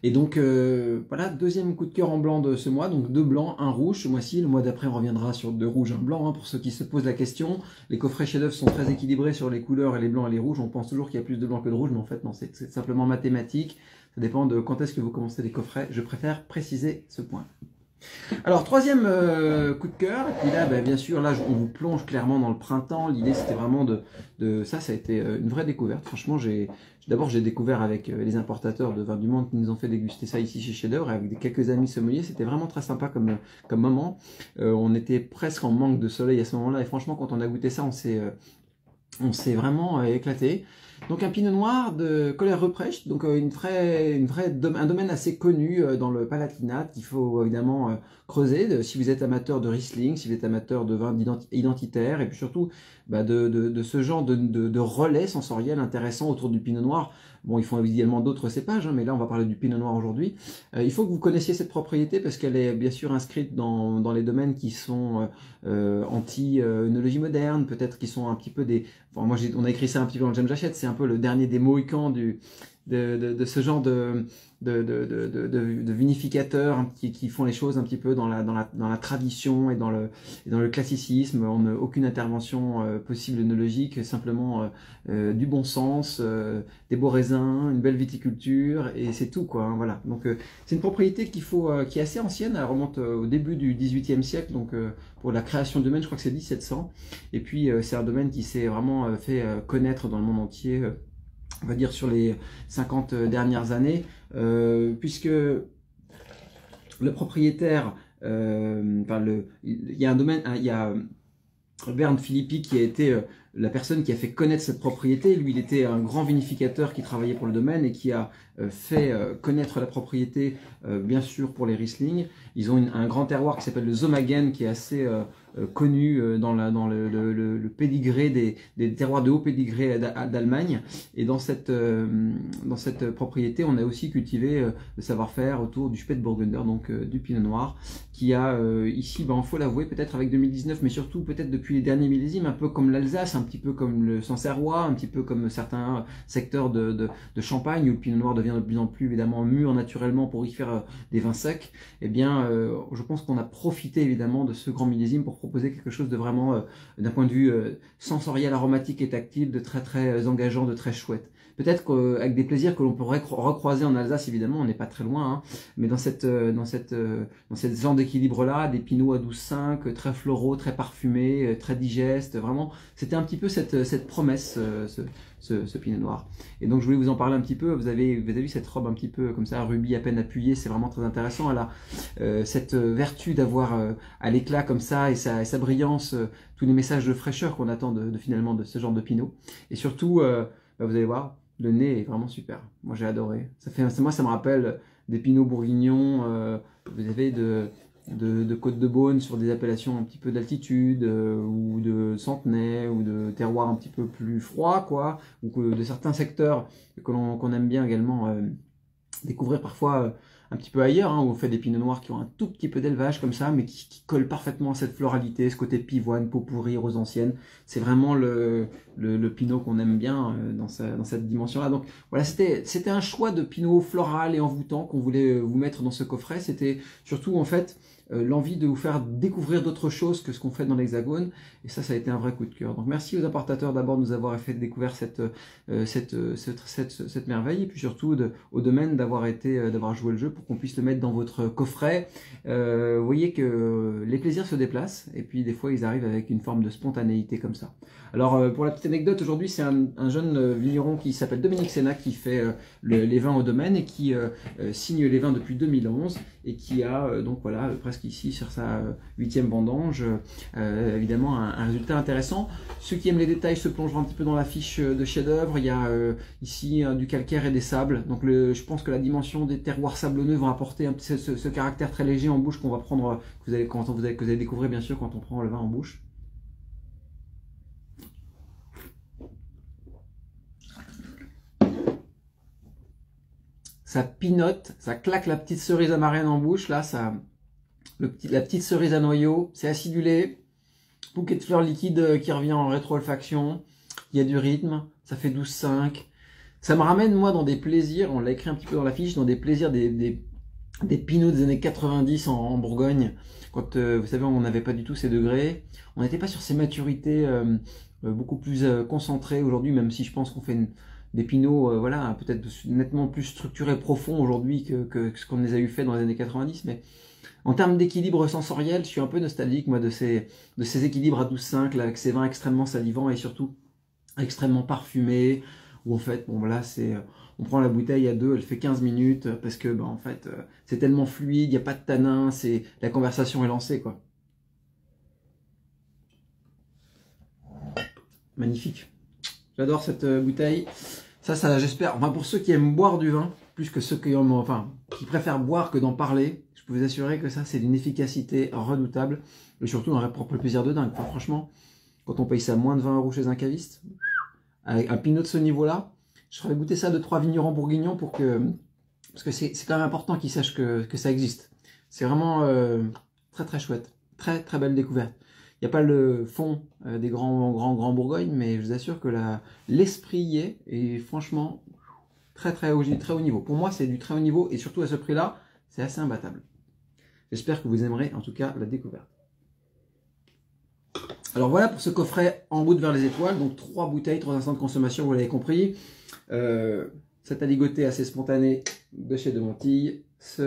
Et donc, voilà, deuxième coup de cœur en blanc de ce mois. Donc, 2 blancs, 1 rouge ce mois-ci. Le mois d'après, on reviendra sur 2 rouges, 1 blanc. Hein, pour ceux qui se posent la question. Les coffrets chef-d'œuvre sont très équilibrés sur les couleurs et les blancs et les rouges. On pense toujours qu'il y a plus de blanc que de rouge, mais en fait, non, c'est simplement mathématique. Ça dépend de quand est-ce que vous commencez les coffrets. Je préfère préciser ce point. Alors, troisième coup de cœur, et puis là, bah, bien sûr, là, on vous plonge clairement dans le printemps. L'idée, c'était vraiment ça a été une vraie découverte. Franchement, d'abord, j'ai découvert avec les importateurs de vins du monde qui nous ont fait déguster ça ici chez Chef d'Œuvre, avec quelques amis sommeliers. C'était vraiment très sympa comme moment. On était presque en manque de soleil à ce moment-là, et franchement, quand on a goûté ça, on s'est vraiment éclaté. Donc un pinot noir de Coller Ruprecht, donc un domaine assez connu dans le Palatinat qu'il faut évidemment creuser. Si vous êtes amateur de Riesling, si vous êtes amateur de vin identitaire, et puis surtout bah, de ce genre de relais sensoriel intéressant autour du pinot noir. Bon, ils font évidemment d'autres cépages, hein, mais là on va parler du pinot noir aujourd'hui. Il faut que vous connaissiez cette propriété parce qu'elle est bien sûr inscrite dans les domaines qui sont anti-œnologie moderne, peut-être qui sont un petit peu des... Enfin, moi, on a écrit ça un petit peu dans le J'aime j'achète, c'est un peu le dernier des Mohicans de ce genre de vinificateurs hein, qui font les choses un petit peu dans la tradition et dans le classicisme. On n'a aucune intervention possible œnologique, simplement du bon sens, des beaux raisins, une belle viticulture, et c'est tout quoi. Hein, voilà. Donc c'est une propriété qui est assez ancienne, elle remonte au début du XVIIIe siècle, donc pour la création du domaine, je crois que c'est 1700. Et puis c'est un domaine qui s'est vraiment fait connaître dans le monde entier. On va dire sur les 50 dernières années, puisque le propriétaire, il y a un domaine, il y a Bernd Filippi, qui a été la personne qui a fait connaître cette propriété. Lui, il était un grand vinificateur qui travaillait pour le domaine et qui a fait connaître la propriété, bien sûr, pour les Riesling. Ils ont un grand terroir qui s'appelle le Zomagen, qui est assez connu dans le pédigré des terroirs de haut pédigré d'Allemagne. Et dans cette propriété, on a aussi cultivé le savoir-faire autour du Spätburgunder, donc du Pinot Noir, qui a ici, il faut l'avouer, peut-être avec 2019, mais surtout peut-être depuis les derniers millésimes, un peu comme l'Alsace, un petit peu comme le Sancerrois, un petit peu comme certains secteurs de Champagne, où le Pinot Noir devient de plus en plus évidemment mûr naturellement pour y faire des vins secs. Eh bien, je pense qu'on a profité évidemment de ce grand millésime pour proposer quelque chose de vraiment, d'un point de vue sensoriel, aromatique et tactile, de très très engageant, de très chouette. Peut-être qu'avec des plaisirs que l'on pourrait recroiser en Alsace, évidemment, on n'est pas très loin, hein, mais dans cette genre d'équilibre-là, des pinots à 12,5, très floraux, très parfumés, très digestes, vraiment, c'était un petit peu cette promesse, ce pinot noir. Et donc je voulais vous en parler un petit peu. Vous avez vu cette robe un petit peu comme ça, rubis à peine appuyée, c'est vraiment très intéressant. Elle a cette vertu d'avoir à l'éclat comme ça et sa brillance, tous les messages de fraîcheur qu'on attend finalement de ce genre de pinot. Et surtout, vous allez voir, le nez est vraiment super. Moi j'ai adoré. Moi ça me rappelle des pinots bourguignons, vous avez de Côte de Beaune sur des appellations un petit peu d'altitude, ou de Centenay, ou de terroirs un petit peu plus froids, quoi, ou de certains secteurs qu'on aime bien également découvrir parfois un petit peu ailleurs, hein, où on fait des pinots noirs qui ont un tout petit peu d'élevage comme ça, mais qui collent parfaitement à cette floralité, ce côté pivoine, pot pourri, rose ancienne. C'est vraiment le pinot qu'on aime bien dans cette dimension-là. Donc voilà, c'était un choix de pinot floral et envoûtant qu'on voulait vous mettre dans ce coffret. C'était surtout en fait l'envie de vous faire découvrir d'autres choses que ce qu'on fait dans l'Hexagone, et ça a été un vrai coup de cœur. Donc merci aux importateurs d'abord de nous avoir fait découvrir cette merveille, et puis surtout au domaine d'avoir joué le jeu pour qu'on puisse le mettre dans votre coffret. Vous voyez que les plaisirs se déplacent, et puis des fois ils arrivent avec une forme de spontanéité comme ça. Alors pour la petite anecdote, aujourd'hui c'est un jeune vigneron qui s'appelle Dominique Sénac qui fait les vins au domaine et qui signe les vins depuis 2011, et qui a donc voilà presque ici sur sa 8e vendange évidemment un résultat intéressant. Ceux qui aiment les détails se plongeront un petit peu dans la fiche de chef-d'œuvre. Il y a ici du calcaire et des sables, donc je pense que la dimension des terroirs sablonneux va apporter ce caractère très léger en bouche qu'on va prendre, que vous allez découvrir bien sûr quand on prend le vin en bouche. Ça pinote, ça claque la petite cerise amarienne en bouche, là, la petite cerise à noyau, c'est acidulé, bouquet de fleurs liquides qui revient en rétro-olfaction, il y a du rythme, ça fait 12,5. Ça me ramène, moi, dans des plaisirs, on l'a écrit un petit peu dans la fiche, dans des plaisirs des pinots des années 90 en Bourgogne, quand, vous savez, on n'avait pas du tout ces degrés, on n'était pas sur ces maturités beaucoup plus concentrées aujourd'hui, même si je pense qu'on fait des pinots, voilà, peut-être nettement plus structurés, profonds aujourd'hui que ce qu'on les a eu fait dans les années 90, mais en termes d'équilibre sensoriel, je suis un peu nostalgique, moi, de ces équilibres à 12,5, là, avec ces vins extrêmement salivants et surtout extrêmement parfumés, où en fait, bon voilà, on prend la bouteille à 2, elle fait 15 minutes, parce que, en fait, c'est tellement fluide, il n'y a pas de tanin, la conversation est lancée, quoi. Magnifique. J'adore cette bouteille. Ça, j'espère, enfin, pour ceux qui aiment boire du vin, plus que ceux qui préfèrent boire que d'en parler, je peux vous assurer que ça, c'est d'une efficacité redoutable, et surtout un propre plaisir de dingue. Enfin, franchement, quand on paye ça moins de 20 € chez un caviste, avec un pinot de ce niveau-là, je ferais goûter ça de 3 vignerons bourguignons parce que c'est quand même important qu'ils sachent que ça existe. C'est vraiment très très chouette, très très belle découverte. Il n'y a pas le fond des grands Bourgognes, mais je vous assure que l'esprit y est, et franchement, très haut niveau. Pour moi, c'est du très haut niveau, et surtout à ce prix-là, c'est assez imbattable. J'espère que vous aimerez en tout cas la découverte. Alors voilà pour ce coffret en route vers les étoiles, donc 3 bouteilles, 3 instants de consommation, vous l'avez compris. Cet aligoté assez spontané de chez De Montille, ce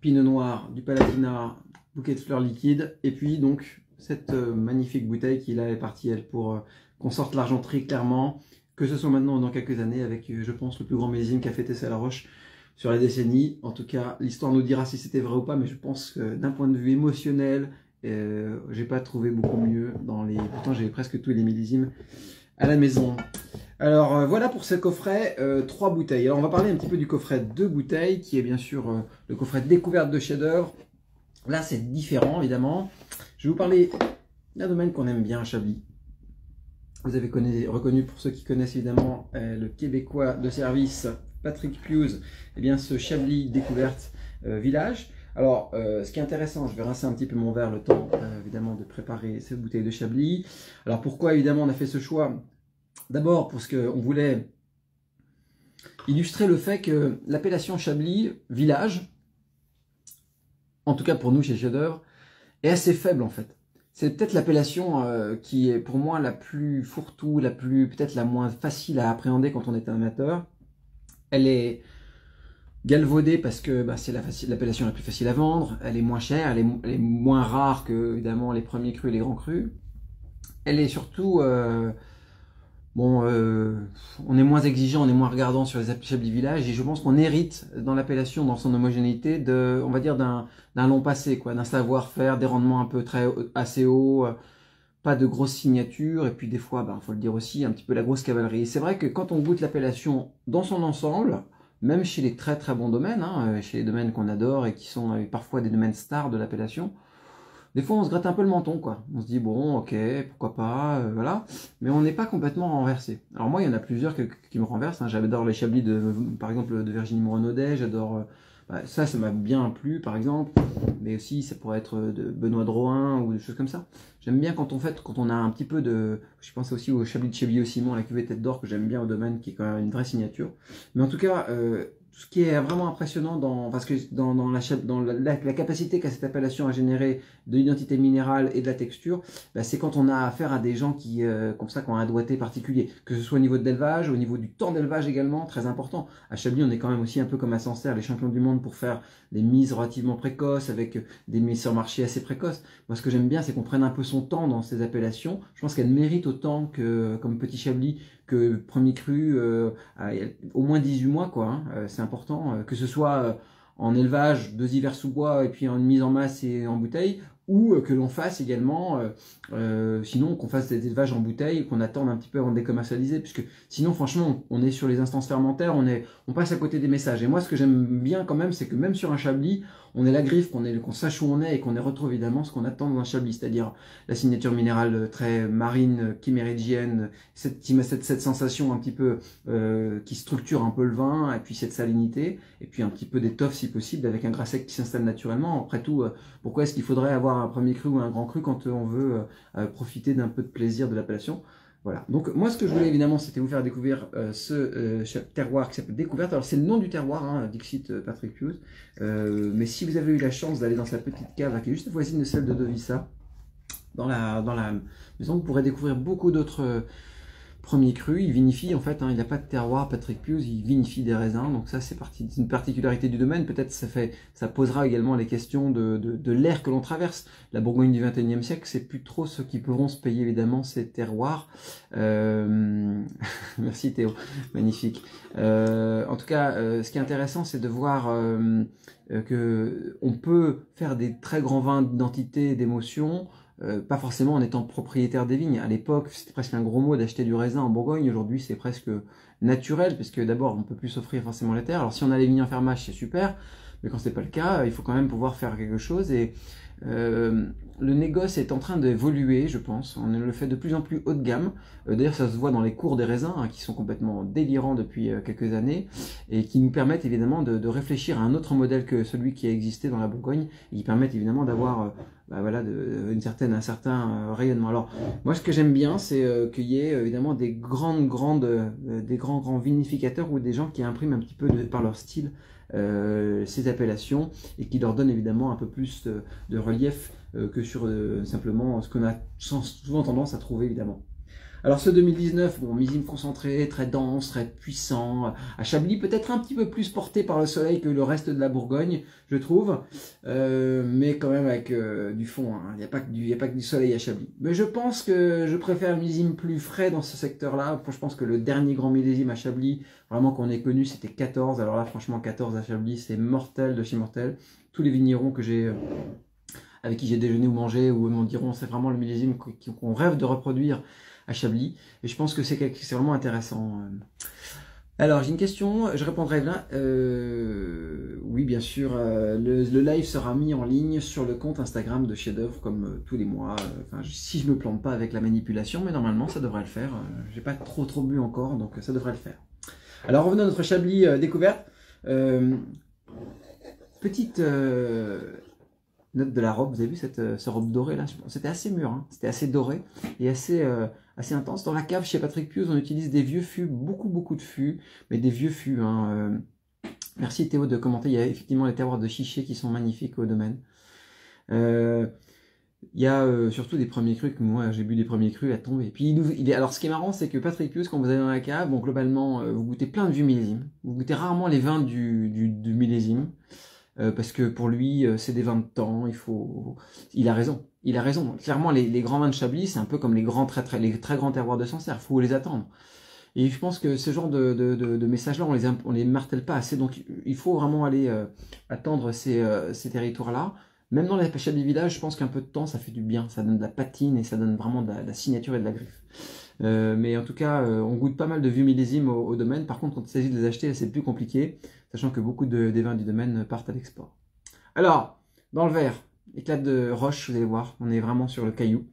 pinot noir du Palatinat, bouquet de fleurs liquides, et puis donc cette magnifique bouteille qui là est partie elle pour qu'on sorte l'argenterie clairement, que ce soit maintenant ou dans quelques années, avec je pense le plus grand millésime qu'a fait Tessé-la-Roche sur la décennie. En tout cas, l'histoire nous dira si c'était vrai ou pas, mais je pense que d'un point de vue émotionnel J'ai pas trouvé beaucoup mieux dans les... Pourtant, j'ai presque tous les millésimes à la maison. Alors, voilà pour ce coffret 3 bouteilles. Alors, on va parler un petit peu du coffret 2 bouteilles, qui est bien sûr le coffret découverte de chef-d'œuvre. Là, c'est différent, évidemment. Je vais vous parler d'un domaine qu'on aime bien à Chablis. Vous avez reconnu, pour ceux qui connaissent évidemment, le Québécois de service Patrick Pius, eh bien ce Chablis découverte village. Alors, ce qui est intéressant, je vais rincer un petit peu mon verre le temps, évidemment, de préparer cette bouteille de Chablis. Alors, pourquoi, évidemment, on a fait ce choix? D'abord, parce qu'on voulait illustrer le fait que l'appellation Chablis village, en tout cas pour nous chez Chef d'Œuvre, est assez faible, en fait. C'est peut-être l'appellation qui est pour moi la plus fourre-tout, peut-être la moins facile à appréhender quand on est un amateur. Elle est galvaudée parce que c'est l'appellation la plus facile à vendre, elle est moins chère, elle est moins rare que évidemment les premiers crus et les grands crus. Elle est surtout, on est moins exigeant, on est moins regardant sur les Chablis Village et je pense qu'on hérite dans l'appellation, dans son homogénéité, on va dire d'un long passé, quoi, d'un savoir-faire, des rendements un peu assez hauts, pas de grosses signatures et puis des fois, faut le dire aussi, un petit peu la grosse cavalerie. C'est vrai que quand on goûte l'appellation dans son ensemble, même chez les très très bons domaines, chez les domaines qu'on adore et qui sont parfois des domaines stars de l'appellation, des fois on se gratte un peu le menton, quoi. On se dit bon, ok, pourquoi pas, voilà. Mais on n'est pas complètement renversé. Alors moi, il y en a plusieurs qui me renversent. J'adore les Chablis par exemple, de Virginie Moreau-Naudet. J'adore ça m'a bien plu, par exemple. Mais aussi, ça pourrait être de Benoît Drouin ou des choses comme ça. J'aime bien quand on a un petit peu de... Je pense aussi au Chablis de Chébillot-Simon, la cuvée Tête d'Or, que j'aime bien au domaine, qui est quand même une vraie signature. Mais en tout cas, ce qui est vraiment impressionnant parce que dans la capacité qu'a cette appellation à générer de l'identité minérale et de la texture, c'est quand on a affaire à des gens qui, comme ça, qui ont un doigté particulier, que ce soit au niveau de l'élevage, au niveau du temps d'élevage également, très important. À Chablis, on est quand même aussi un peu comme à Sancerre, les champions du monde pour faire des mises relativement précoces, avec des mises sur marché assez précoces. Moi, ce que j'aime bien, c'est qu'on prenne un peu son temps dans ces appellations. Je pense qu'elles méritent autant que, comme Petit Chablis, que premier cru, au moins 18 mois, quoi. C'est important, que ce soit en élevage, 2 hivers sous bois, et puis en mise en masse et en bouteille, ou que l'on fasse également, sinon qu'on fasse des élevages en bouteille, qu'on attende un petit peu avant de les commercialiser, puisque sinon franchement on est sur les instances fermentaires, on passe à côté des messages. Et moi ce que j'aime bien quand même, c'est que même sur un Chablis, on ait la griffe, qu'on sache où on est et qu'on retrouve évidemment ce qu'on attend dans un Chablis, c'est-à-dire la signature minérale très marine, chimérigienne, cette sensation un petit peu qui structure un peu le vin, et puis cette salinité, et puis un petit peu d'étoffe si possible, avec un gras sec qui s'installe naturellement. Après tout, pourquoi est-ce qu'il faudrait avoir un premier cru ou un grand cru quand on veut profiter d'un peu de plaisir de l'appellation? Voilà. Donc moi ce que je voulais évidemment, c'était vous faire découvrir ce terroir qui s'appelle Découverte. Alors c'est le nom du terroir, Dixit Patrick Pius. Mais si vous avez eu la chance d'aller dans sa petite cave qui est juste voisine de celle de Devissa, dans la maison, vous pourrez découvrir beaucoup d'autres premiers crus. Il vinifie en fait, il n'a pas de terroir Patrick Pius, il vinifie des raisins. Donc ça c'est une particularité du domaine. Peut-être ça posera également les questions de l'ère que l'on traverse. La Bourgogne du XXIe siècle, c'est plus trop ceux qui pourront se payer évidemment ces terroirs. Merci Théo, magnifique. En tout cas, ce qui est intéressant, c'est de voir que on peut faire des très grands vins d'identité et d'émotion, pas forcément en étant propriétaire des vignes. À l'époque, c'était presque un gros mot d'acheter du raisin en Bourgogne. Aujourd'hui, c'est presque naturel, parce que d'abord, on peut plus s'offrir forcément les terres. Alors, si on a les vignes en fermage, c'est super, mais quand c'est pas le cas, il faut quand même pouvoir faire quelque chose. Et le négoce est en train d'évoluer, je pense. On le fait de plus en plus haut de gamme. D'ailleurs, ça se voit dans les cours des raisins, qui sont complètement délirants depuis quelques années, et qui nous permettent évidemment de réfléchir à un autre modèle que celui qui a existé dans la Bourgogne, et qui permettent évidemment d'avoir un certain rayonnement. Alors, moi, ce que j'aime bien, c'est qu'il y ait évidemment des grands vinificateurs ou des gens qui impriment un petit peu par leur style ces appellations et qui leur donnent évidemment un peu plus de relief que sur simplement ce qu'on a souvent tendance à trouver évidemment. Alors ce 2019, millésime concentré, très dense, très puissant, à Chablis peut-être un petit peu plus porté par le soleil que le reste de la Bourgogne, je trouve, mais quand même avec du fond, il n'y a pas que du soleil à Chablis. Mais je pense que je préfère le millésime plus frais dans ce secteur-là. Je pense que le dernier grand millésime à Chablis, vraiment qu'on ait connu, c'était 14, alors là franchement 14 à Chablis, c'est mortel de chez mortel. Tous les vignerons que j'ai avec qui j'ai déjeuné ou mangé, ou m'en diront c'est vraiment le millésime qu'on rêve de reproduire à Chablis. Et je pense que c'est vraiment intéressant. Alors, j'ai une question, je répondrai là. Oui, bien sûr, le live sera mis en ligne sur le compte Instagram de Chef d'Œuvre, comme tous les mois. Enfin, si je me plante pas avec la manipulation, mais normalement, ça devrait le faire. J'ai pas trop bu encore, donc ça devrait le faire. Alors, revenons à notre Chablis découverte. Petite note de la robe, vous avez vu cette robe dorée là? C'était assez mûr, hein, c'était assez doré et assez intense. Dans la cave chez Patrick Pius, on utilise des vieux fûts, beaucoup de fûts, mais des vieux fûts. Hein, merci Théo de commenter, il y a effectivement les terroirs de Chiché qui sont magnifiques au domaine. Il y a surtout des premiers crus, que moi j'ai bu des premiers crus à tomber. Et puis alors ce qui est marrant, c'est que Patrick Pius, quand vous allez dans la cave, bon globalement vous goûtez plein de vieux millésimes. Vous goûtez rarement les vins du millésime. Parce que pour lui, c'est des vins de temps, il a raison. Clairement, les grands vins de Chablis, c'est un peu comme les très grands terroirs de Sancerre, il faut les attendre. Et je pense que ce genre de messages-là, on les martèle pas assez, donc il faut vraiment aller attendre ces territoires-là. Même dans la Chablis Village, je pense qu'un peu de temps, ça fait du bien, ça donne de la patine et ça donne vraiment de la signature et de la griffe. Mais en tout cas, on goûte pas mal de vieux millésimes au domaine. Par contre, quand il s'agit de les acheter, c'est plus compliqué, sachant que beaucoup des vins du domaine partent à l'export. Alors, dans le verre, éclat de roche, vous allez voir, on est vraiment sur le caillou.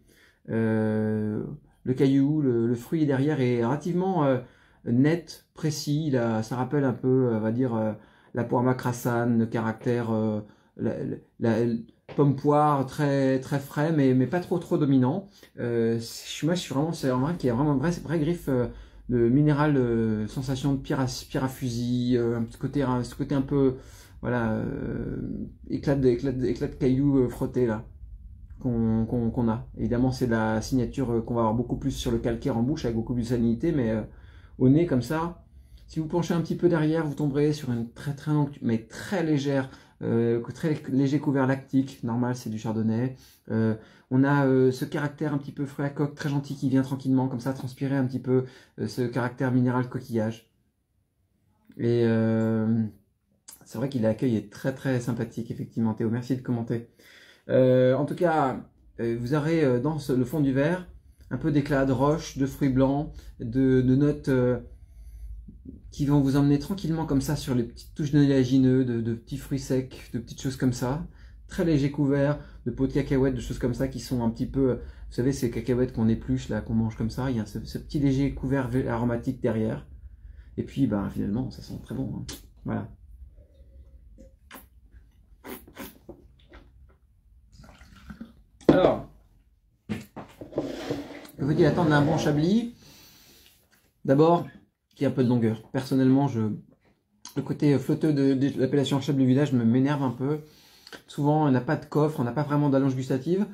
Le caillou, le fruit derrière est relativement net, précis. Ça rappelle un peu, on va dire, la poire macrassane, le caractère, la pomme poire très frais, mais pas trop dominant. Moi, je suis vraiment, c'est vrai qu'il y a vraiment une vraie griffe de minéral, sensation de pierre à fusil, ce côté un peu, voilà, éclat de cailloux frotté là qu'on a. Évidemment, c'est la signature qu'on va avoir beaucoup plus sur le calcaire en bouche avec beaucoup plus de salinité, mais au nez comme ça, si vous penchez un petit peu derrière, vous tomberez sur une très longue, mais très légère, très léger couvert lactique. Normal, c'est du chardonnay. On a ce caractère un petit peu fruit à coque, très gentil, qui vient tranquillement comme ça transpirer un petit peu ce caractère minéral coquillage. Et c'est vrai que l'accueil est très sympathique, effectivement. Théo, merci de commenter. En tout cas, vous aurez dans le fond du verre un peu d'éclat de roche, de fruits blancs, de notes qui vont vous emmener tranquillement comme ça sur les petites touches d'oléagineux, de petits fruits secs, de petites choses comme ça. Très léger couvert, de pots de cacahuètes, de choses comme ça qui sont un petit peu, vous savez, ces cacahuètes qu'on épluche là, qu'on mange comme ça. Il y a ce petit léger couvert aromatique derrière. Et puis, ben, finalement, ça sent très bon. Hein. Voilà. Alors, que veut-il attendre d'un bon Chablis? D'abord, qu'il y ait un peu de longueur. Personnellement, le côté flotteux de l'appellation Chablis Village m'énerve un peu. Souvent, on n'a pas de coffre, on n'a pas vraiment d'allonge gustative.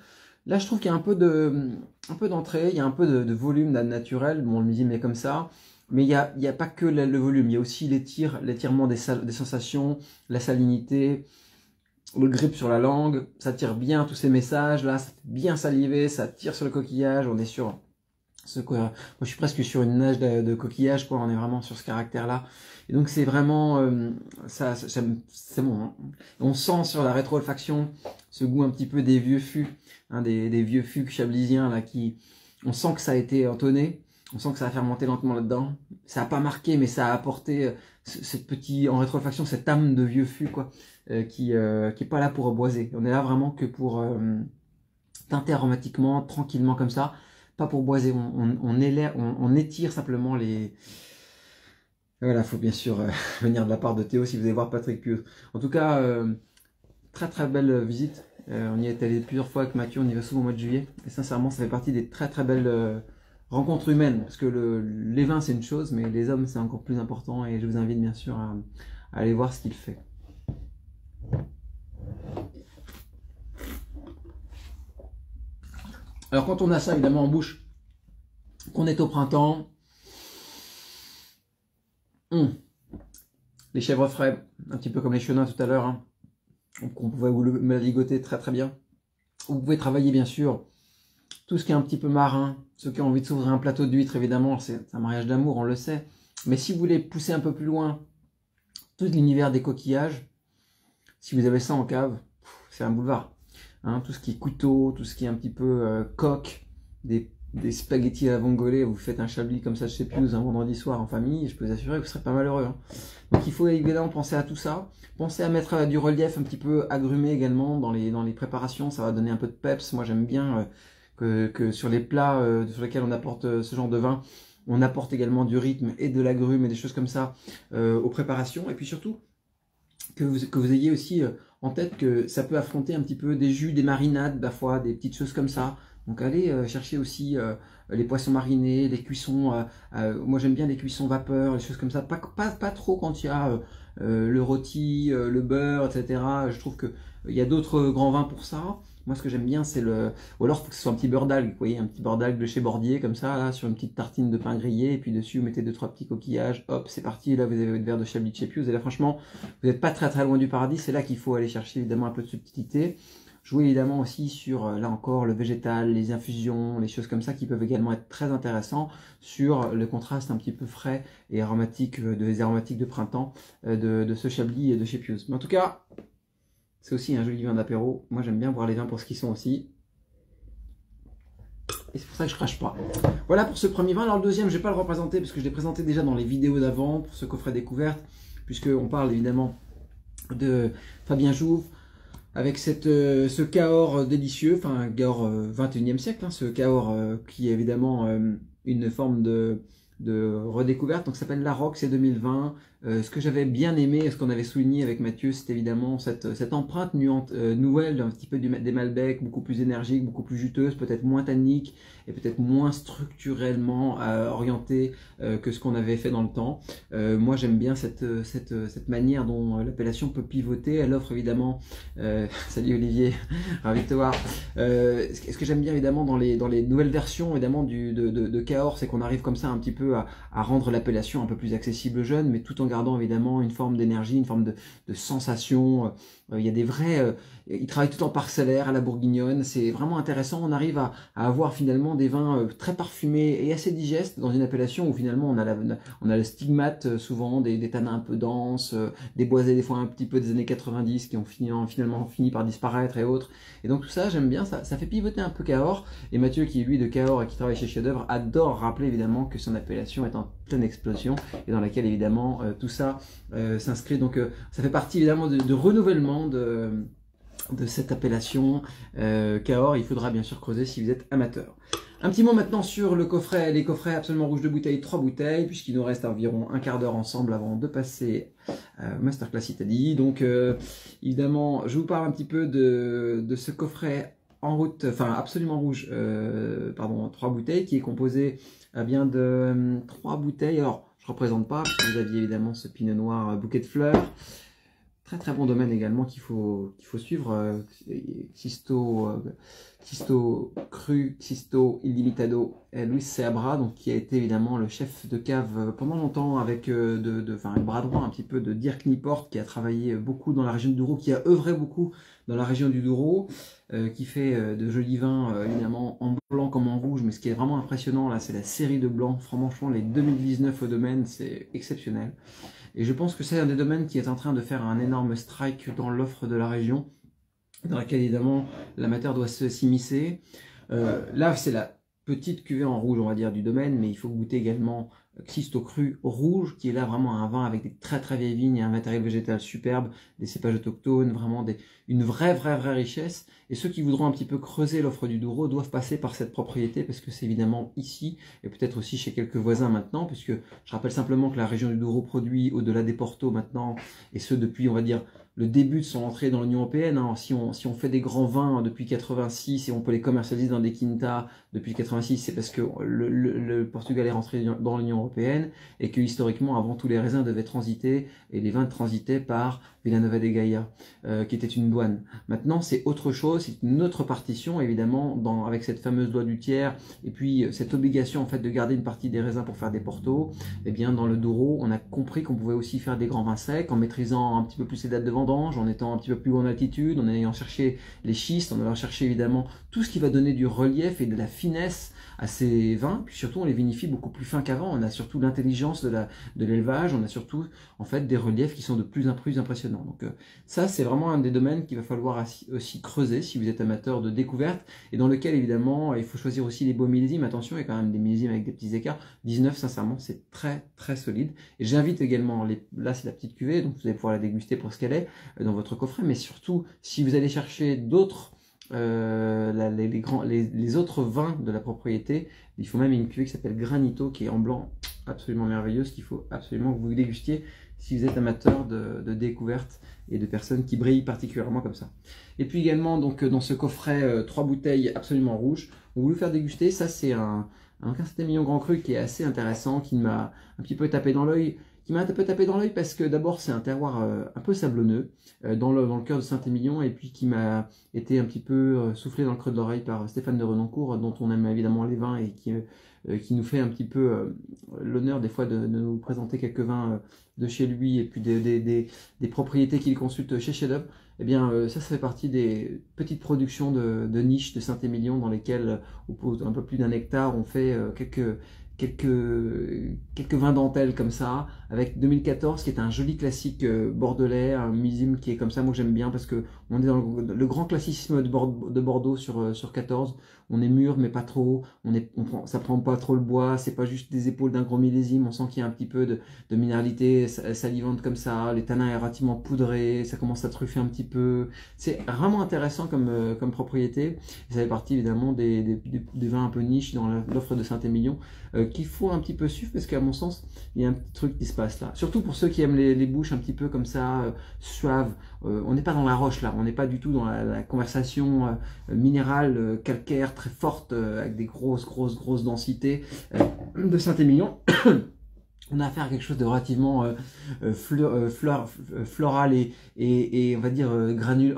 Là, je trouve qu'il y a un peu d'entrée, il y a un peu de volume naturel. Bon, le millésime est comme ça. Mais il n'y a pas que le volume, il y a aussi l'étirement des sensations, la salinité, le grip sur la langue, ça tire bien tous ces messages là, ça fait bien saliver, ça tire sur le coquillage, on est sur moi je suis presque sur une nage de coquillage quoi, on est vraiment sur ce caractère là. Et donc c'est vraiment c'est bon. Hein. On sent sur la rétro-olfaction ce goût un petit peu des vieux fûts, hein, des vieux fûts chablisiens là on sent que ça a été entonné. On sent que ça a fermenté lentement là-dedans. Ça n'a pas marqué, mais ça a apporté cette petite, en rétro-olfaction, cette âme de vieux fût, quoi, qui est pas là pour boiser. On est là vraiment que pour teinter aromatiquement, tranquillement comme ça, pas pour boiser. On étire simplement les. Voilà, faut bien sûr venir de la part de Théo si vous allez voir Patrick Pius. En tout cas, très belle visite. On y est allé plusieurs fois avec Mathieu, on y va souvent au mois de juillet. Et sincèrement, ça fait partie des très belles rencontres humaines. Parce que les vins, c'est une chose, mais les hommes, c'est encore plus important. Et je vous invite bien sûr à aller voir ce qu'il fait. Alors quand on a ça évidemment en bouche, qu'on est au printemps, les chèvres frais, un petit peu comme les chenins tout à l'heure, hein, on pouvait vous le ligoter très bien. Vous pouvez travailler bien sûr tout ce qui est un petit peu marin, ceux qui ont envie de s'ouvrir un plateau d'huîtres évidemment, c'est un mariage d'amour, on le sait. Mais si vous voulez pousser un peu plus loin tout l'univers des coquillages, si vous avez ça en cave, c'est un boulevard. hein, tout ce qui est couteau, tout ce qui est un petit peu coque, des spaghettis à la vongole, vous faites un chablis comme ça chez Pius un vendredi soir en famille, je peux vous assurer que vous serez pas malheureux. Hein. Donc il faut évidemment penser à tout ça, penser à mettre du relief un petit peu agrumé également dans les préparations, ça va donner un peu de peps. Moi j'aime bien que sur les plats sur lesquels on apporte ce genre de vin, on apporte également du rythme et de l'agrume et des choses comme ça aux préparations, et puis surtout que vous ayez aussi en tête que ça peut affronter un petit peu des jus, des marinades, parfois des petites choses comme ça. Donc allez chercher aussi les poissons marinés, les cuissons, moi j'aime bien les cuissons vapeur, les choses comme ça, pas trop quand il y a le rôti, le beurre, etc. Je trouve qu'il y a d'autres grands vins pour ça. Moi ce que j'aime bien c'est le... Ou alors il faut que ce soit un petit beurre d'algue, vous voyez, un petit beurre d'algue de chez Bordier comme ça, là, sur une petite tartine de pain grillé, et puis dessus vous mettez 2-3 petits coquillages, hop c'est parti, là vous avez votre verre de Chablis de chez Pius, et là franchement vous n'êtes pas très loin du paradis, c'est là qu'il faut aller chercher évidemment un peu de subtilité. Jouer évidemment aussi sur, là encore, le végétal, les infusions, les choses comme ça qui peuvent également être très intéressants sur le contraste un petit peu frais et aromatique, des aromatiques de printemps de ce Chablis et de chez Pius. Mais en tout cas, c'est aussi un joli vin d'apéro. Moi j'aime bien voir les vins pour ce qu'ils sont aussi. Et c'est pour ça que je crache pas. Voilà pour ce premier vin. Alors le deuxième, je ne vais pas le représenter parce que je l'ai présenté déjà dans les vidéos d'avant pour ce coffret découverte, puisqu'on parle évidemment de Fabien Jouve, avec ce Cahors délicieux, enfin un Cahors 21e siècle, hein, ce Cahors qui est évidemment une forme de redécouverte, donc ça s'appelle La Roque, c'est 2020. Ce que j'avais bien aimé, ce qu'on avait souligné avec Mathieu, c'était évidemment cette empreinte nouvelle, un petit peu des Malbec, beaucoup plus énergique, beaucoup plus juteuse, peut-être moins tannique et peut-être moins structurellement orientée que ce qu'on avait fait dans le temps. Moi j'aime bien cette manière dont l'appellation peut pivoter. Elle offre évidemment, salut Olivier, ravi de te voir. Ce que j'aime bien évidemment dans les nouvelles versions évidemment de Cahors, c'est qu'on arrive comme ça un petit peu à rendre l'appellation un peu plus accessible aux jeunes, mais tout en gardant évidemment une forme d'énergie, une forme de sensation. Il y a des vrais... ils travaillent tout en parcellaire à la bourguignonne, c'est vraiment intéressant. On arrive à avoir finalement des vins très parfumés et assez digestes dans une appellation où finalement on a le stigmate souvent des tanins un peu denses, des boisés des fois un petit peu des années 90 qui ont finalement fini par disparaître et autres. Et donc tout ça, j'aime bien, ça fait pivoter un peu Cahors. Et Mathieu, qui est lui de Cahors et qui travaille chez Chef d'Œuvre, adore rappeler évidemment que son appellation est en pleine explosion et dans laquelle évidemment tout ça s'inscrit. Donc ça fait partie évidemment de renouvellement de cette appellation Cahors. Il faudra bien sûr creuser si vous êtes amateur. Un petit mot maintenant sur les coffrets absolument rouges de bouteille, 3 bouteilles, puisqu'il nous reste environ un quart d'heure ensemble avant de passer Masterclass Italie. Donc évidemment, je vous parle un petit peu de ce coffret en route, enfin absolument rouge, 3 bouteilles, qui est composé bien de 3 bouteilles. Alors, je ne représente pas, parce que vous aviez évidemment ce pinot noir bouquet de fleurs. Très bon domaine également qu'il faut suivre. Xisto Cru, Xisto Illimitado, Luis Seabra, donc qui a été évidemment le chef de cave pendant longtemps avec le bras droit un petit peu de Dirk Nieport, qui a travaillé beaucoup dans la région du Douro, qui a œuvré beaucoup dans la région du Douro, qui fait de jolis vins évidemment en blanc comme en rouge, mais ce qui est vraiment impressionnant là, c'est la série de blancs. Franchement, les 2019 au domaine, c'est exceptionnel. Et je pense que c'est un des domaines qui est en train de faire un énorme strike dans l'offre de la région, dans laquelle évidemment l'amateur doit s'immiscer. Là, c'est la petite cuvée en rouge, on va dire, du domaine, mais il faut goûter également Xisto Cru rouge, qui est là vraiment un vin avec des très vieilles vignes et un matériel végétal superbe, des cépages autochtones, vraiment une vraie richesse. Et ceux qui voudront un petit peu creuser l'offre du Douro doivent passer par cette propriété, parce que c'est évidemment ici, et peut-être aussi chez quelques voisins maintenant, puisque je rappelle simplement que la région du Douro produit au-delà des Portos maintenant, et ce depuis, on va dire, le début de son entrée dans l'Union Européenne. Hein. Si on fait des grands vins depuis 86 et on peut les commercialiser dans des quintas depuis 86, c'est parce que le Portugal est rentré dans l'Union Européenne et que historiquement, avant, tous les raisins devaient transiter et les vins transitaient par Villanova de Gaia, qui était une douane. Maintenant, c'est autre chose, c'est une autre partition, évidemment, avec cette fameuse loi du tiers et puis cette obligation en fait de garder une partie des raisins pour faire des portos. Eh bien, dans le Douro, on a compris qu'on pouvait aussi faire des grands vins secs en maîtrisant un petit peu plus les dates de vendange, en étant un petit peu plus haut en altitude, en ayant cherché les schistes, en allant chercher évidemment tout ce qui va donner du relief et de la finesse à ces vins, puis surtout on les vinifie beaucoup plus fins qu'avant, on a surtout l'intelligence de l'élevage, on a surtout en fait des reliefs qui sont de plus en plus impressionnants. Donc ça c'est vraiment un des domaines qu'il va falloir aussi creuser si vous êtes amateur de découverte, et dans lequel évidemment il faut choisir aussi les beaux millésimes. Attention, il y a quand même des millésimes avec des petits écarts. 19 sincèrement c'est très très solide, et j'invite également, là c'est la petite cuvée, donc vous allez pouvoir la déguster pour ce qu'elle est dans votre coffret, mais surtout si vous allez chercher d'autres les autres vins de la propriété, il faut même une cuvée qui s'appelle Granito qui est en blanc, absolument merveilleuse, qu'il faut absolument que vous dégustiez si vous êtes amateur de découverte et de personnes qui brillent particulièrement comme ça. Et puis également donc dans ce coffret 3 bouteilles absolument rouges, on voulait faire déguster, ça c'est un 15 millions Grand Cru qui est assez intéressant, qui m'a un petit peu tapé dans l'œil. Parce que d'abord c'est un terroir un peu sablonneux dans le cœur de Saint-Émilion, et puis qui m'a été un petit peu soufflé dans le creux de l'oreille par Stéphane de Renoncourt, dont on aime évidemment les vins et qui nous fait un petit peu l'honneur des fois de nous présenter quelques vins de chez lui, et puis des propriétés qu'il consulte chez Chef-d'œuvre. Eh bien ça fait partie des petites productions de niche de Saint-Émilion dans lesquelles au un peu plus d'un hectare on fait quelques vins dentelles comme ça, avec 2014 qui est un joli classique bordelais, un millésime qui est comme ça, moi j'aime bien parce que on est dans le grand classicisme de Bordeaux sur 14, on est mûr mais pas trop, ça prend pas trop le bois, c'est pas juste des épaules d'un gros millésime, on sent qu'il y a un petit peu de minéralité salivante comme ça, les tanins est relativement poudrés, ça commence à truffer un petit peu, c'est vraiment intéressant comme propriété, et ça fait partie évidemment des vins un peu niche dans l'offre de Saint-Émilion, qu'il faut un petit peu suivre, parce qu'à mon sens il y a un petit truc qui se passe là, surtout pour ceux qui aiment les bouches un petit peu comme ça, suaves. On n'est pas dans la roche là, on n'est pas du tout dans la conversation minérale, calcaire, très forte, avec des grosses densités de Saint-Émilion. On a affaire à quelque chose de relativement floral et on va dire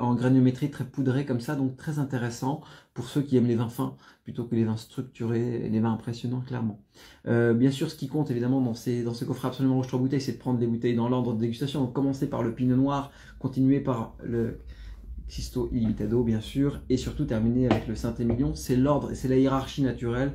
en granulométrie très poudré comme ça, donc très intéressant pour ceux qui aiment les vins fins plutôt que les vins structurés et les vins impressionnants, clairement. Bien sûr, ce qui compte évidemment dans ce coffret absolument rouge 3 bouteilles, c'est de prendre les bouteilles dans l'ordre de dégustation. Donc commencer par le Pinot Noir, continuer par le Xisto Illimitado bien sûr, et surtout terminer avec le Saint-Émilion. C'est l'ordre et c'est la hiérarchie naturelle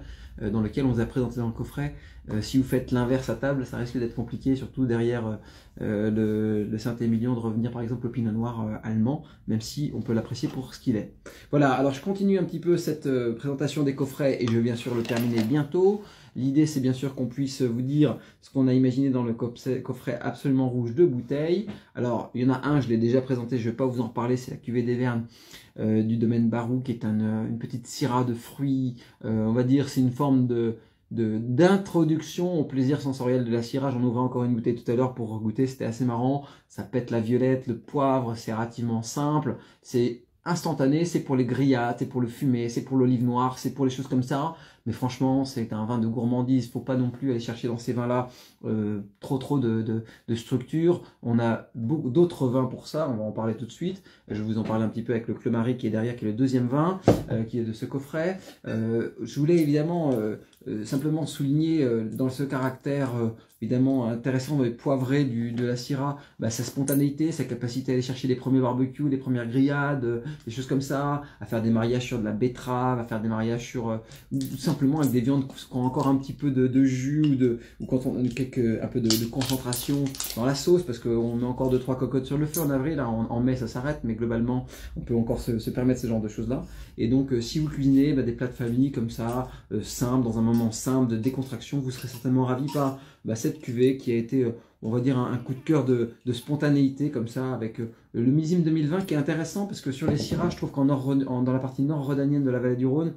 dans lequel on vous a présenté dans le coffret. Si vous faites l'inverse à table, ça risque d'être compliqué, surtout derrière le Saint-Émilion, de revenir par exemple au Pinot Noir allemand, même si on peut l'apprécier pour ce qu'il est. Voilà, alors je continue un petit peu cette présentation des coffrets et je vais bien sûr le terminer bientôt. L'idée c'est bien sûr qu'on puisse vous dire ce qu'on a imaginé dans le coffret absolument rouge de bouteilles. Alors il y en a un, je l'ai déjà présenté, je ne vais pas vous en reparler, c'est la cuvée d'Everne du domaine Barou, qui est une petite syrah de fruits, on va dire c'est une forme d'introduction au plaisir sensoriel de la syrah. J'en ouvrais encore une bouteille tout à l'heure pour goûter, c'était assez marrant, ça pète la violette, le poivre, c'est relativement simple, c'est instantané, c'est pour les grillades, c'est pour le fumé, c'est pour l'olive noire, c'est pour les choses comme ça, mais franchement c'est un vin de gourmandise, il ne faut pas non plus aller chercher dans ces vins là trop de structure. On a beaucoup d'autres vins pour ça, on va en parler tout de suite, je vais vous en parler un petit peu avec le Clos Marie qui est derrière, qui est le deuxième vin qui est de ce coffret. Je voulais évidemment simplement souligner dans ce caractère évidemment intéressant et poivré de la syrah, sa spontanéité, sa capacité à aller chercher les premiers barbecues, les premières grillades, des choses comme ça, à faire des mariages sur de la betterave, à faire des mariages sur ou simplement avec des viandes qui ont encore un petit peu de jus ou quand on a un peu de concentration dans la sauce, parce qu'on met encore 2-3 cocottes sur le feu en avril, là, en mai ça s'arrête, mais globalement on peut encore se permettre ce genre de choses là. Et donc si vous cuisinez des plats de famille comme ça, simples, dans un moment simple de décontraction, vous serez certainement ravi par cette cuvée qui a été, on va dire, un coup de cœur de spontanéité comme ça, avec le millésime 2020 qui est intéressant, parce que sur les syrahs, je trouve qu'en dans la partie nord-rhodanienne de la vallée du Rhône,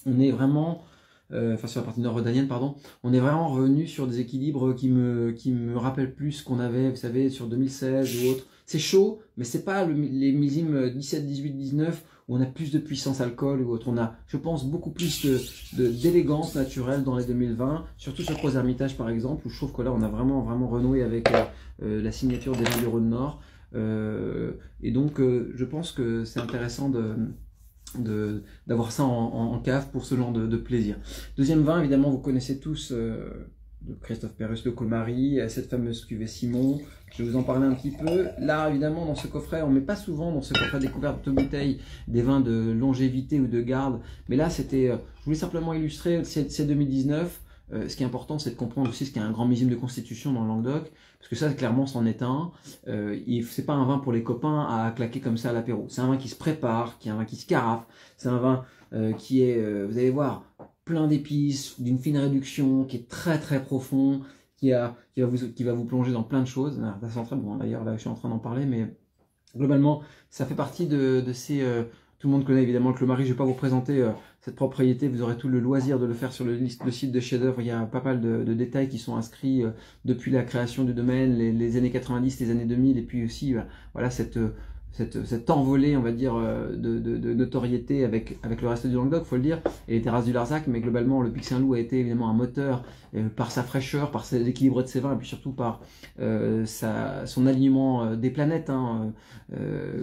on est vraiment, sur la partie nord-rhodanienne, pardon, on est vraiment revenu sur des équilibres qui me rappellent plus ce qu'on avait, vous savez, sur 2016 ou autre. C'est chaud, mais c'est pas les millésimes 17, 18, 19 où on a plus de puissance alcool ou autre. On a, je pense, beaucoup plus d'élégance naturelle dans les 2020, surtout sur Croix Hermitage par exemple, où je trouve que là on a vraiment renoué avec la signature des vins du Rhône Nord. Et donc je pense que c'est intéressant d'avoir ça en cave pour ce genre de plaisir. Deuxième vin, évidemment, vous connaissez tous de Christophe Pérusse, le Colmary, cette fameuse cuvée Simon. Je vais vous en parler un petit peu. Là, évidemment, dans ce coffret, on ne met pas souvent dans ce coffret découverte de bouteilles des vins de longévité ou de garde. Mais là, c'était, je voulais simplement illustrer, c'est 2019. Ce qui est important, c'est de comprendre aussi ce qu'il y a un grand millésime de constitution dans le Languedoc, parce que ça, clairement, c'en est un. C'est pas un vin pour les copains à claquer comme ça à l'apéro. C'est un vin qui se prépare, qui est un vin qui se carafe. C'est un vin qui est, vous allez voir, plein d'épices, d'une fine réduction, qui est très très profond, qui va vous plonger dans plein de choses. Ça sent très bon, d'ailleurs, là, je suis en train d'en parler, mais globalement, ça fait partie de ces... tout le monde connaît évidemment le Colmary, je ne vais pas vous présenter cette propriété, vous aurez tout le loisir de le faire sur le site de Chef-d'œuvre. Il y a pas mal de détails qui sont inscrits depuis la création du domaine, les années 90, les années 2000, et puis aussi voilà, cette envolée, on va dire, de notoriété avec le reste du Languedoc, faut le dire, et les terrasses du Larzac. Mais globalement, le Pic Saint-Loup a été évidemment un moteur par sa fraîcheur, par l'équilibre de ses vins, et puis surtout par son alignement des planètes, hein,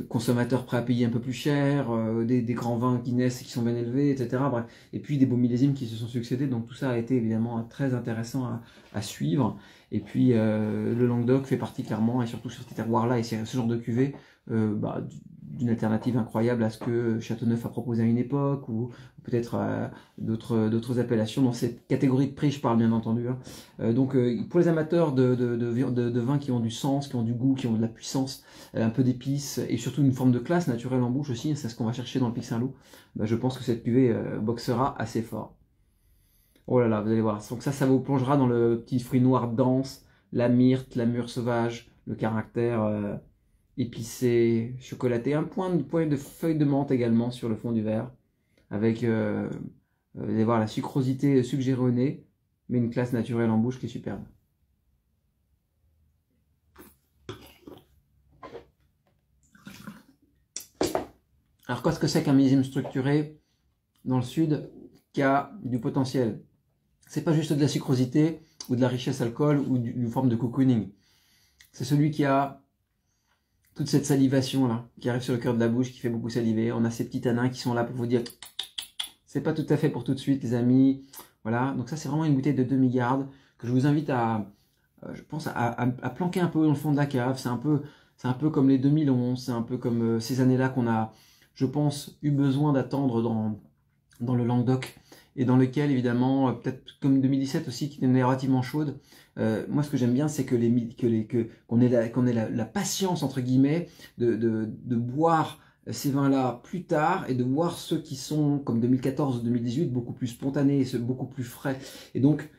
consommateurs prêts à payer un peu plus cher, des grands vins qui naissent et qui sont bien élevés, etc. Bref. Et puis des beaux millésimes qui se sont succédés, donc tout ça a été évidemment très intéressant à suivre. Et puis le Languedoc fait partie clairement, et surtout sur ces terroirs-là et ce genre de cuvée, d'une alternative incroyable à ce que Châteauneuf a proposé à une époque, ou peut-être d'autres appellations. Dans cette catégorie de prix, je parle bien entendu. Hein. Donc pour les amateurs de vins qui ont du sens, qui ont du goût, qui ont de la puissance, un peu d'épices, et surtout une forme de classe naturelle en bouche aussi, c'est ce qu'on va chercher dans le Pic Saint-Loup, je pense que cette cuvée boxera assez fort. Oh là là, vous allez voir. Donc ça vous plongera dans le petit fruit noir dense, la myrte, la mûre sauvage, le caractère épicé, chocolaté, un point de feuilles de menthe également sur le fond du verre, avec vous allez voir la sucrosité suggérée au nez, mais une classe naturelle en bouche qui est superbe. Alors qu'est-ce que c'est qu'un millésime structuré dans le sud qui a du potentiel? C'est pas juste de la sucrosité ou de la richesse alcool ou d'une forme de cocooning. C'est celui qui a toute cette salivation là, qui arrive sur le cœur de la bouche, qui fait beaucoup saliver. On a ces petits tanins qui sont là pour vous dire c'est pas tout à fait pour tout de suite, les amis. Voilà, donc ça c'est vraiment une bouteille de demi-garde que je vous invite je pense, à planquer un peu dans le fond de la cave. C'est un peu comme les 2011, c'est un peu comme ces années-là qu'on a, je pense, eu besoin d'attendre dans le Languedoc, et dans lequel, évidemment, peut-être comme 2017 aussi, qui était relativement chaude. Moi, ce que j'aime bien, c'est qu'on ait la patience, entre guillemets, de boire ces vins-là plus tard, et de boire ceux qui sont, comme 2014 ou 2018, beaucoup plus spontanés, beaucoup plus frais. Et donc,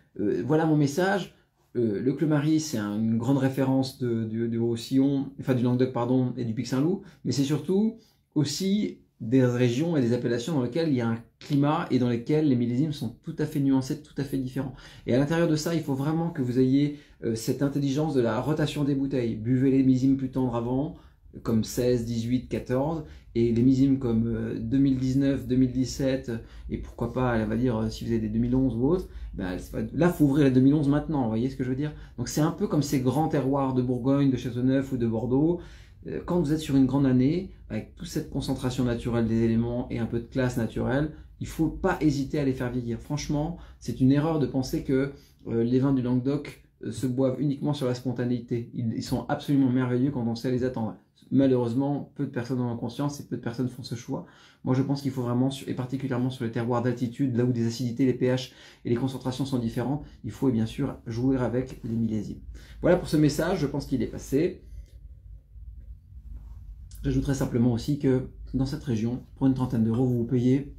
voilà mon message. Le Colmary, c'est une grande référence du Roussillon, enfin du Languedoc, pardon, et du Pic Saint-Loup, mais c'est surtout aussi des régions et des appellations dans lesquelles il y a un climat et dans lesquelles les millésimes sont tout à fait nuancés, tout à fait différents. Et à l'intérieur de ça, il faut vraiment que vous ayez cette intelligence de la rotation des bouteilles. Buvez les millésimes plus tendres avant, comme 16, 18, 14, et les millésimes comme 2019, 2017, et pourquoi pas, on va dire, si vous avez des 2011 ou autres, ben, là, il faut ouvrir les 2011 maintenant, vous voyez ce que je veux dire? Donc c'est un peu comme ces grands terroirs de Bourgogne, de Châteauneuf ou de Bordeaux. Quand vous êtes sur une grande année, avec toute cette concentration naturelle des éléments et un peu de classe naturelle, il ne faut pas hésiter à les faire vieillir. Franchement, c'est une erreur de penser que les vins du Languedoc se boivent uniquement sur la spontanéité. Ils sont absolument merveilleux quand on sait les attendre. Malheureusement, peu de personnes en ont conscience et peu de personnes font ce choix. Moi, je pense qu'il faut vraiment, et particulièrement sur les terroirs d'altitude, là où des acidités, les pH et les concentrations sont différentes, il faut bien sûr jouer avec les millésimes. Voilà pour ce message, je pense qu'il est passé. J'ajouterais simplement aussi que dans cette région, pour une trentaine d'euros, vous payez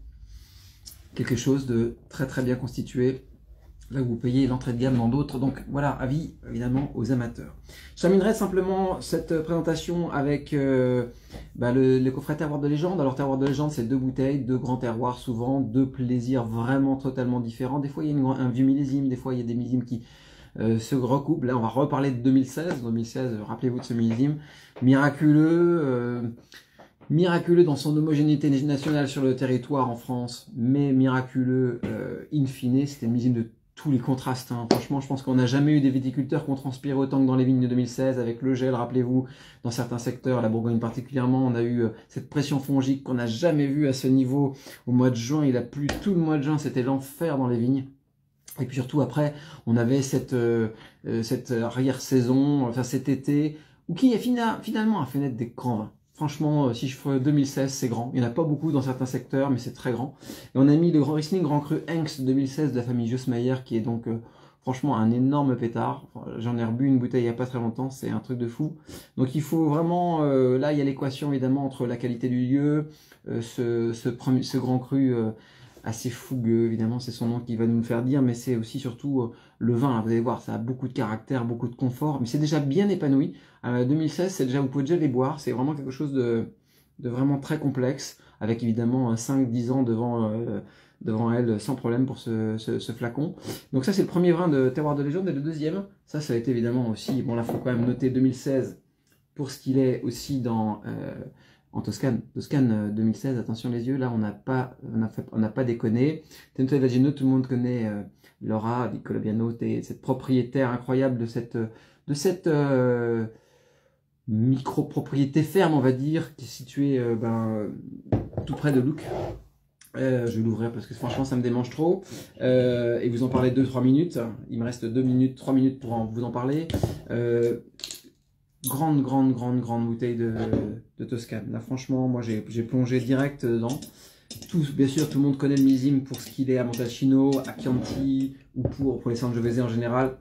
quelque chose de très très bien constitué. Là, vous payez l'entrée de gamme dans d'autres. Donc voilà, avis évidemment aux amateurs. Je terminerai simplement cette présentation avec le coffret terroir de légende. Alors terroir de légende, c'est 2 bouteilles, 2 grands terroirs, souvent 2 plaisirs vraiment totalement différents. Des fois, il y a un vieux millésime, des fois il y a des millésimes qui se recoupent. Là, on va reparler de 2016. 2016, rappelez-vous de ce millésime. Miraculeux dans son homogénéité nationale sur le territoire en France, mais miraculeux in fine. C'était le millésime de tous les contrastes. Hein. Franchement, je pense qu'on n'a jamais eu des viticulteurs qui ont transpiré autant que dans les vignes de 2016 avec le gel. Rappelez-vous, dans certains secteurs, la Bourgogne particulièrement, on a eu cette pression fongique qu'on n'a jamais vue à ce niveau. Au mois de juin, il a plu tout le mois de juin, c'était l'enfer dans les vignes. Et puis surtout après, on avait cette arrière-saison, enfin cet été, où qui finalement a fait naître des grands vins. Franchement, si je fais 2016, c'est grand. Il n'y en a pas beaucoup dans certains secteurs, mais c'est très grand. Et on a mis le Riesling Grand Cru Hengst 2016 de la famille Jossmeyer, qui est donc franchement un énorme pétard. Enfin, j'en ai rebu une bouteille il n'y a pas très longtemps, c'est un truc de fou. Donc il faut vraiment, là il y a l'équation évidemment entre la qualité du lieu, ce Grand Cru assez fougueux, évidemment c'est son nom qui va nous le faire dire, mais c'est aussi surtout le vin, hein, vous allez voir, ça a beaucoup de caractère, beaucoup de confort, mais c'est déjà bien épanoui. 2016, c'est déjà, vous pouvez déjà les boire, c'est vraiment quelque chose de vraiment très complexe, avec évidemment 5-10 ans devant elle sans problème pour ce flacon. Donc ça c'est le premier vin de Terroir de Légende, et le deuxième, ça a été évidemment aussi, bon là il faut quand même noter 2016 pour ce qu'il est aussi en Toscane. Toscane 2016, attention les yeux, là on n'a pas déconné. Tinto Vagino, tout le monde connaît Laura di Colabiano, cette propriétaire incroyable de cette micro-propriété ferme, on va dire, qui est située tout près de Lucques. Je vais l'ouvrir parce que franchement ça me démange trop. Et vous en parlez 2-3 minutes. Il me reste 3 minutes pour vous en parler. Grande bouteille de Toscane. Là franchement, moi j'ai plongé direct dedans. Bien sûr, tout le monde connaît le millésime pour ce qu'il est à Montalcino, à Chianti, ou pour les Sangiovese en général.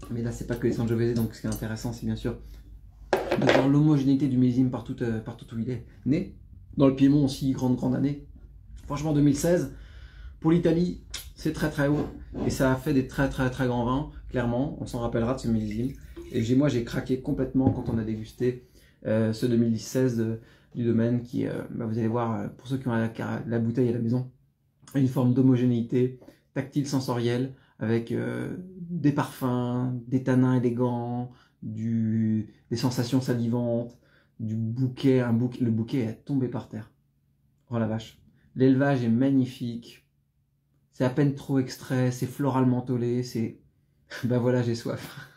Mais là c'est pas que les Sangiovese, donc ce qui est intéressant c'est bien sûr de voir l'homogénéité du millésime partout où il est né. Dans le Piémont aussi, grande année. Franchement 2016, pour l'Italie, c'est très haut. Et ça a fait des très grands vins, clairement. On s'en rappellera de ce millésime. Et moi j'ai craqué complètement quand on a dégusté ce 2016 du domaine qui, vous allez voir, pour ceux qui ont la bouteille à la maison, une forme d'homogénéité tactile, sensorielle, avec des parfums, des tanins élégants, des sensations salivantes, du bouquet, le bouquet est tombé par terre. Oh la vache. L'élevage est magnifique. C'est à peine trop extrait, c'est floral mentholé, c'est... Ben voilà, j'ai soif.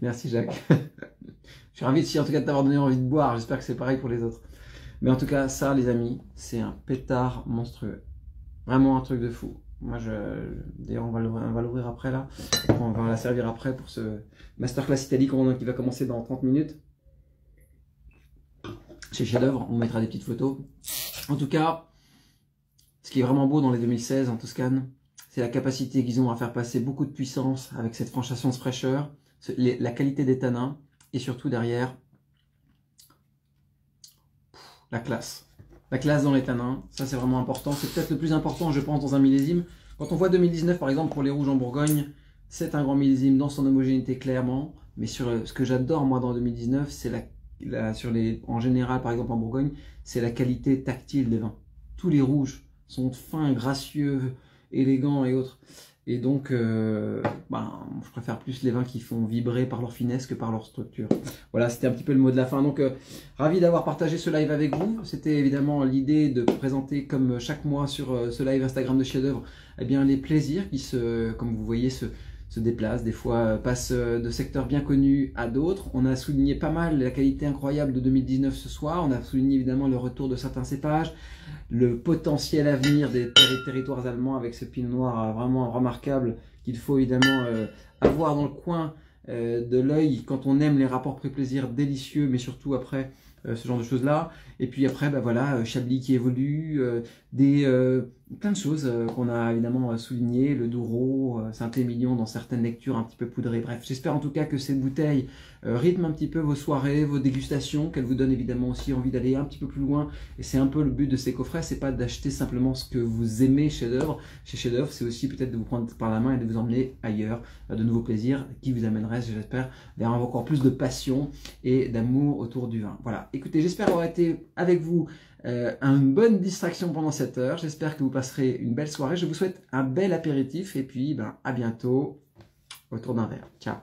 Merci Jacques. Je suis ravi en tout cas de t'avoir donné envie de boire, j'espère que c'est pareil pour les autres. Mais en tout cas, ça les amis, c'est un pétard monstrueux. Vraiment un truc de fou. Moi, d'ailleurs, on va l'ouvrir après là. On va la servir après pour ce masterclass italique qui va commencer dans 30 minutes. Chez Chef d'œuvre, on mettra des petites photos. En tout cas, ce qui est vraiment beau dans les 2016 en Toscane, c'est la capacité qu'ils ont à faire passer beaucoup de puissance avec cette franche assurance fraîcheur, la qualité des tanins et surtout derrière, la classe. La classe dans les tanins, ça c'est vraiment important. C'est peut-être le plus important, je pense, dans un millésime. Quand on voit 2019 par exemple pour les rouges en Bourgogne, c'est un grand millésime dans son homogénéité clairement. Mais ce que j'adore moi dans 2019, c'est en général par exemple en Bourgogne, c'est la qualité tactile des vins. Tous les rouges sont fins, gracieux, élégants et autres. Et donc, je préfère plus les vins qui font vibrer par leur finesse que par leur structure. Voilà, c'était un petit peu le mot de la fin. Donc, ravi d'avoir partagé ce live avec vous. C'était évidemment l'idée de présenter, comme chaque mois sur ce live Instagram de Chef d'œuvre, eh bien, les plaisirs qui comme vous voyez, se déplacent, des fois passent de secteurs bien connus à d'autres. On a souligné pas mal la qualité incroyable de 2019 ce soir. On a souligné évidemment le retour de certains cépages, le potentiel à venir des territoires allemands avec ce pinot noir vraiment remarquable qu'il faut évidemment avoir dans le coin de l'œil quand on aime les rapports prix-plaisir délicieux, mais surtout après ce genre de choses là. Et puis après voilà, Chablis qui évolue, plein de choses qu'on a évidemment souligné, le Douro, Saint-Émilion dans certaines lectures un petit peu poudrées. Bref, j'espère en tout cas que cette bouteille rythme un petit peu vos soirées, vos dégustations, qu'elle vous donne évidemment aussi envie d'aller un petit peu plus loin. Et c'est un peu le but de ces coffrets, c'est pas d'acheter simplement ce que vous aimez chez Chef d'œuvre, c'est aussi peut-être de vous prendre par la main et de vous emmener ailleurs, de nouveaux plaisirs qui vous amèneraient, j'espère, vers encore plus de passion et d'amour autour du vin. Voilà, écoutez, j'espère avoir été avec vous une bonne distraction pendant cette heure. J'espère que vous passerez une belle soirée. Je vous souhaite un bel apéritif et puis à bientôt autour d'un verre. Ciao.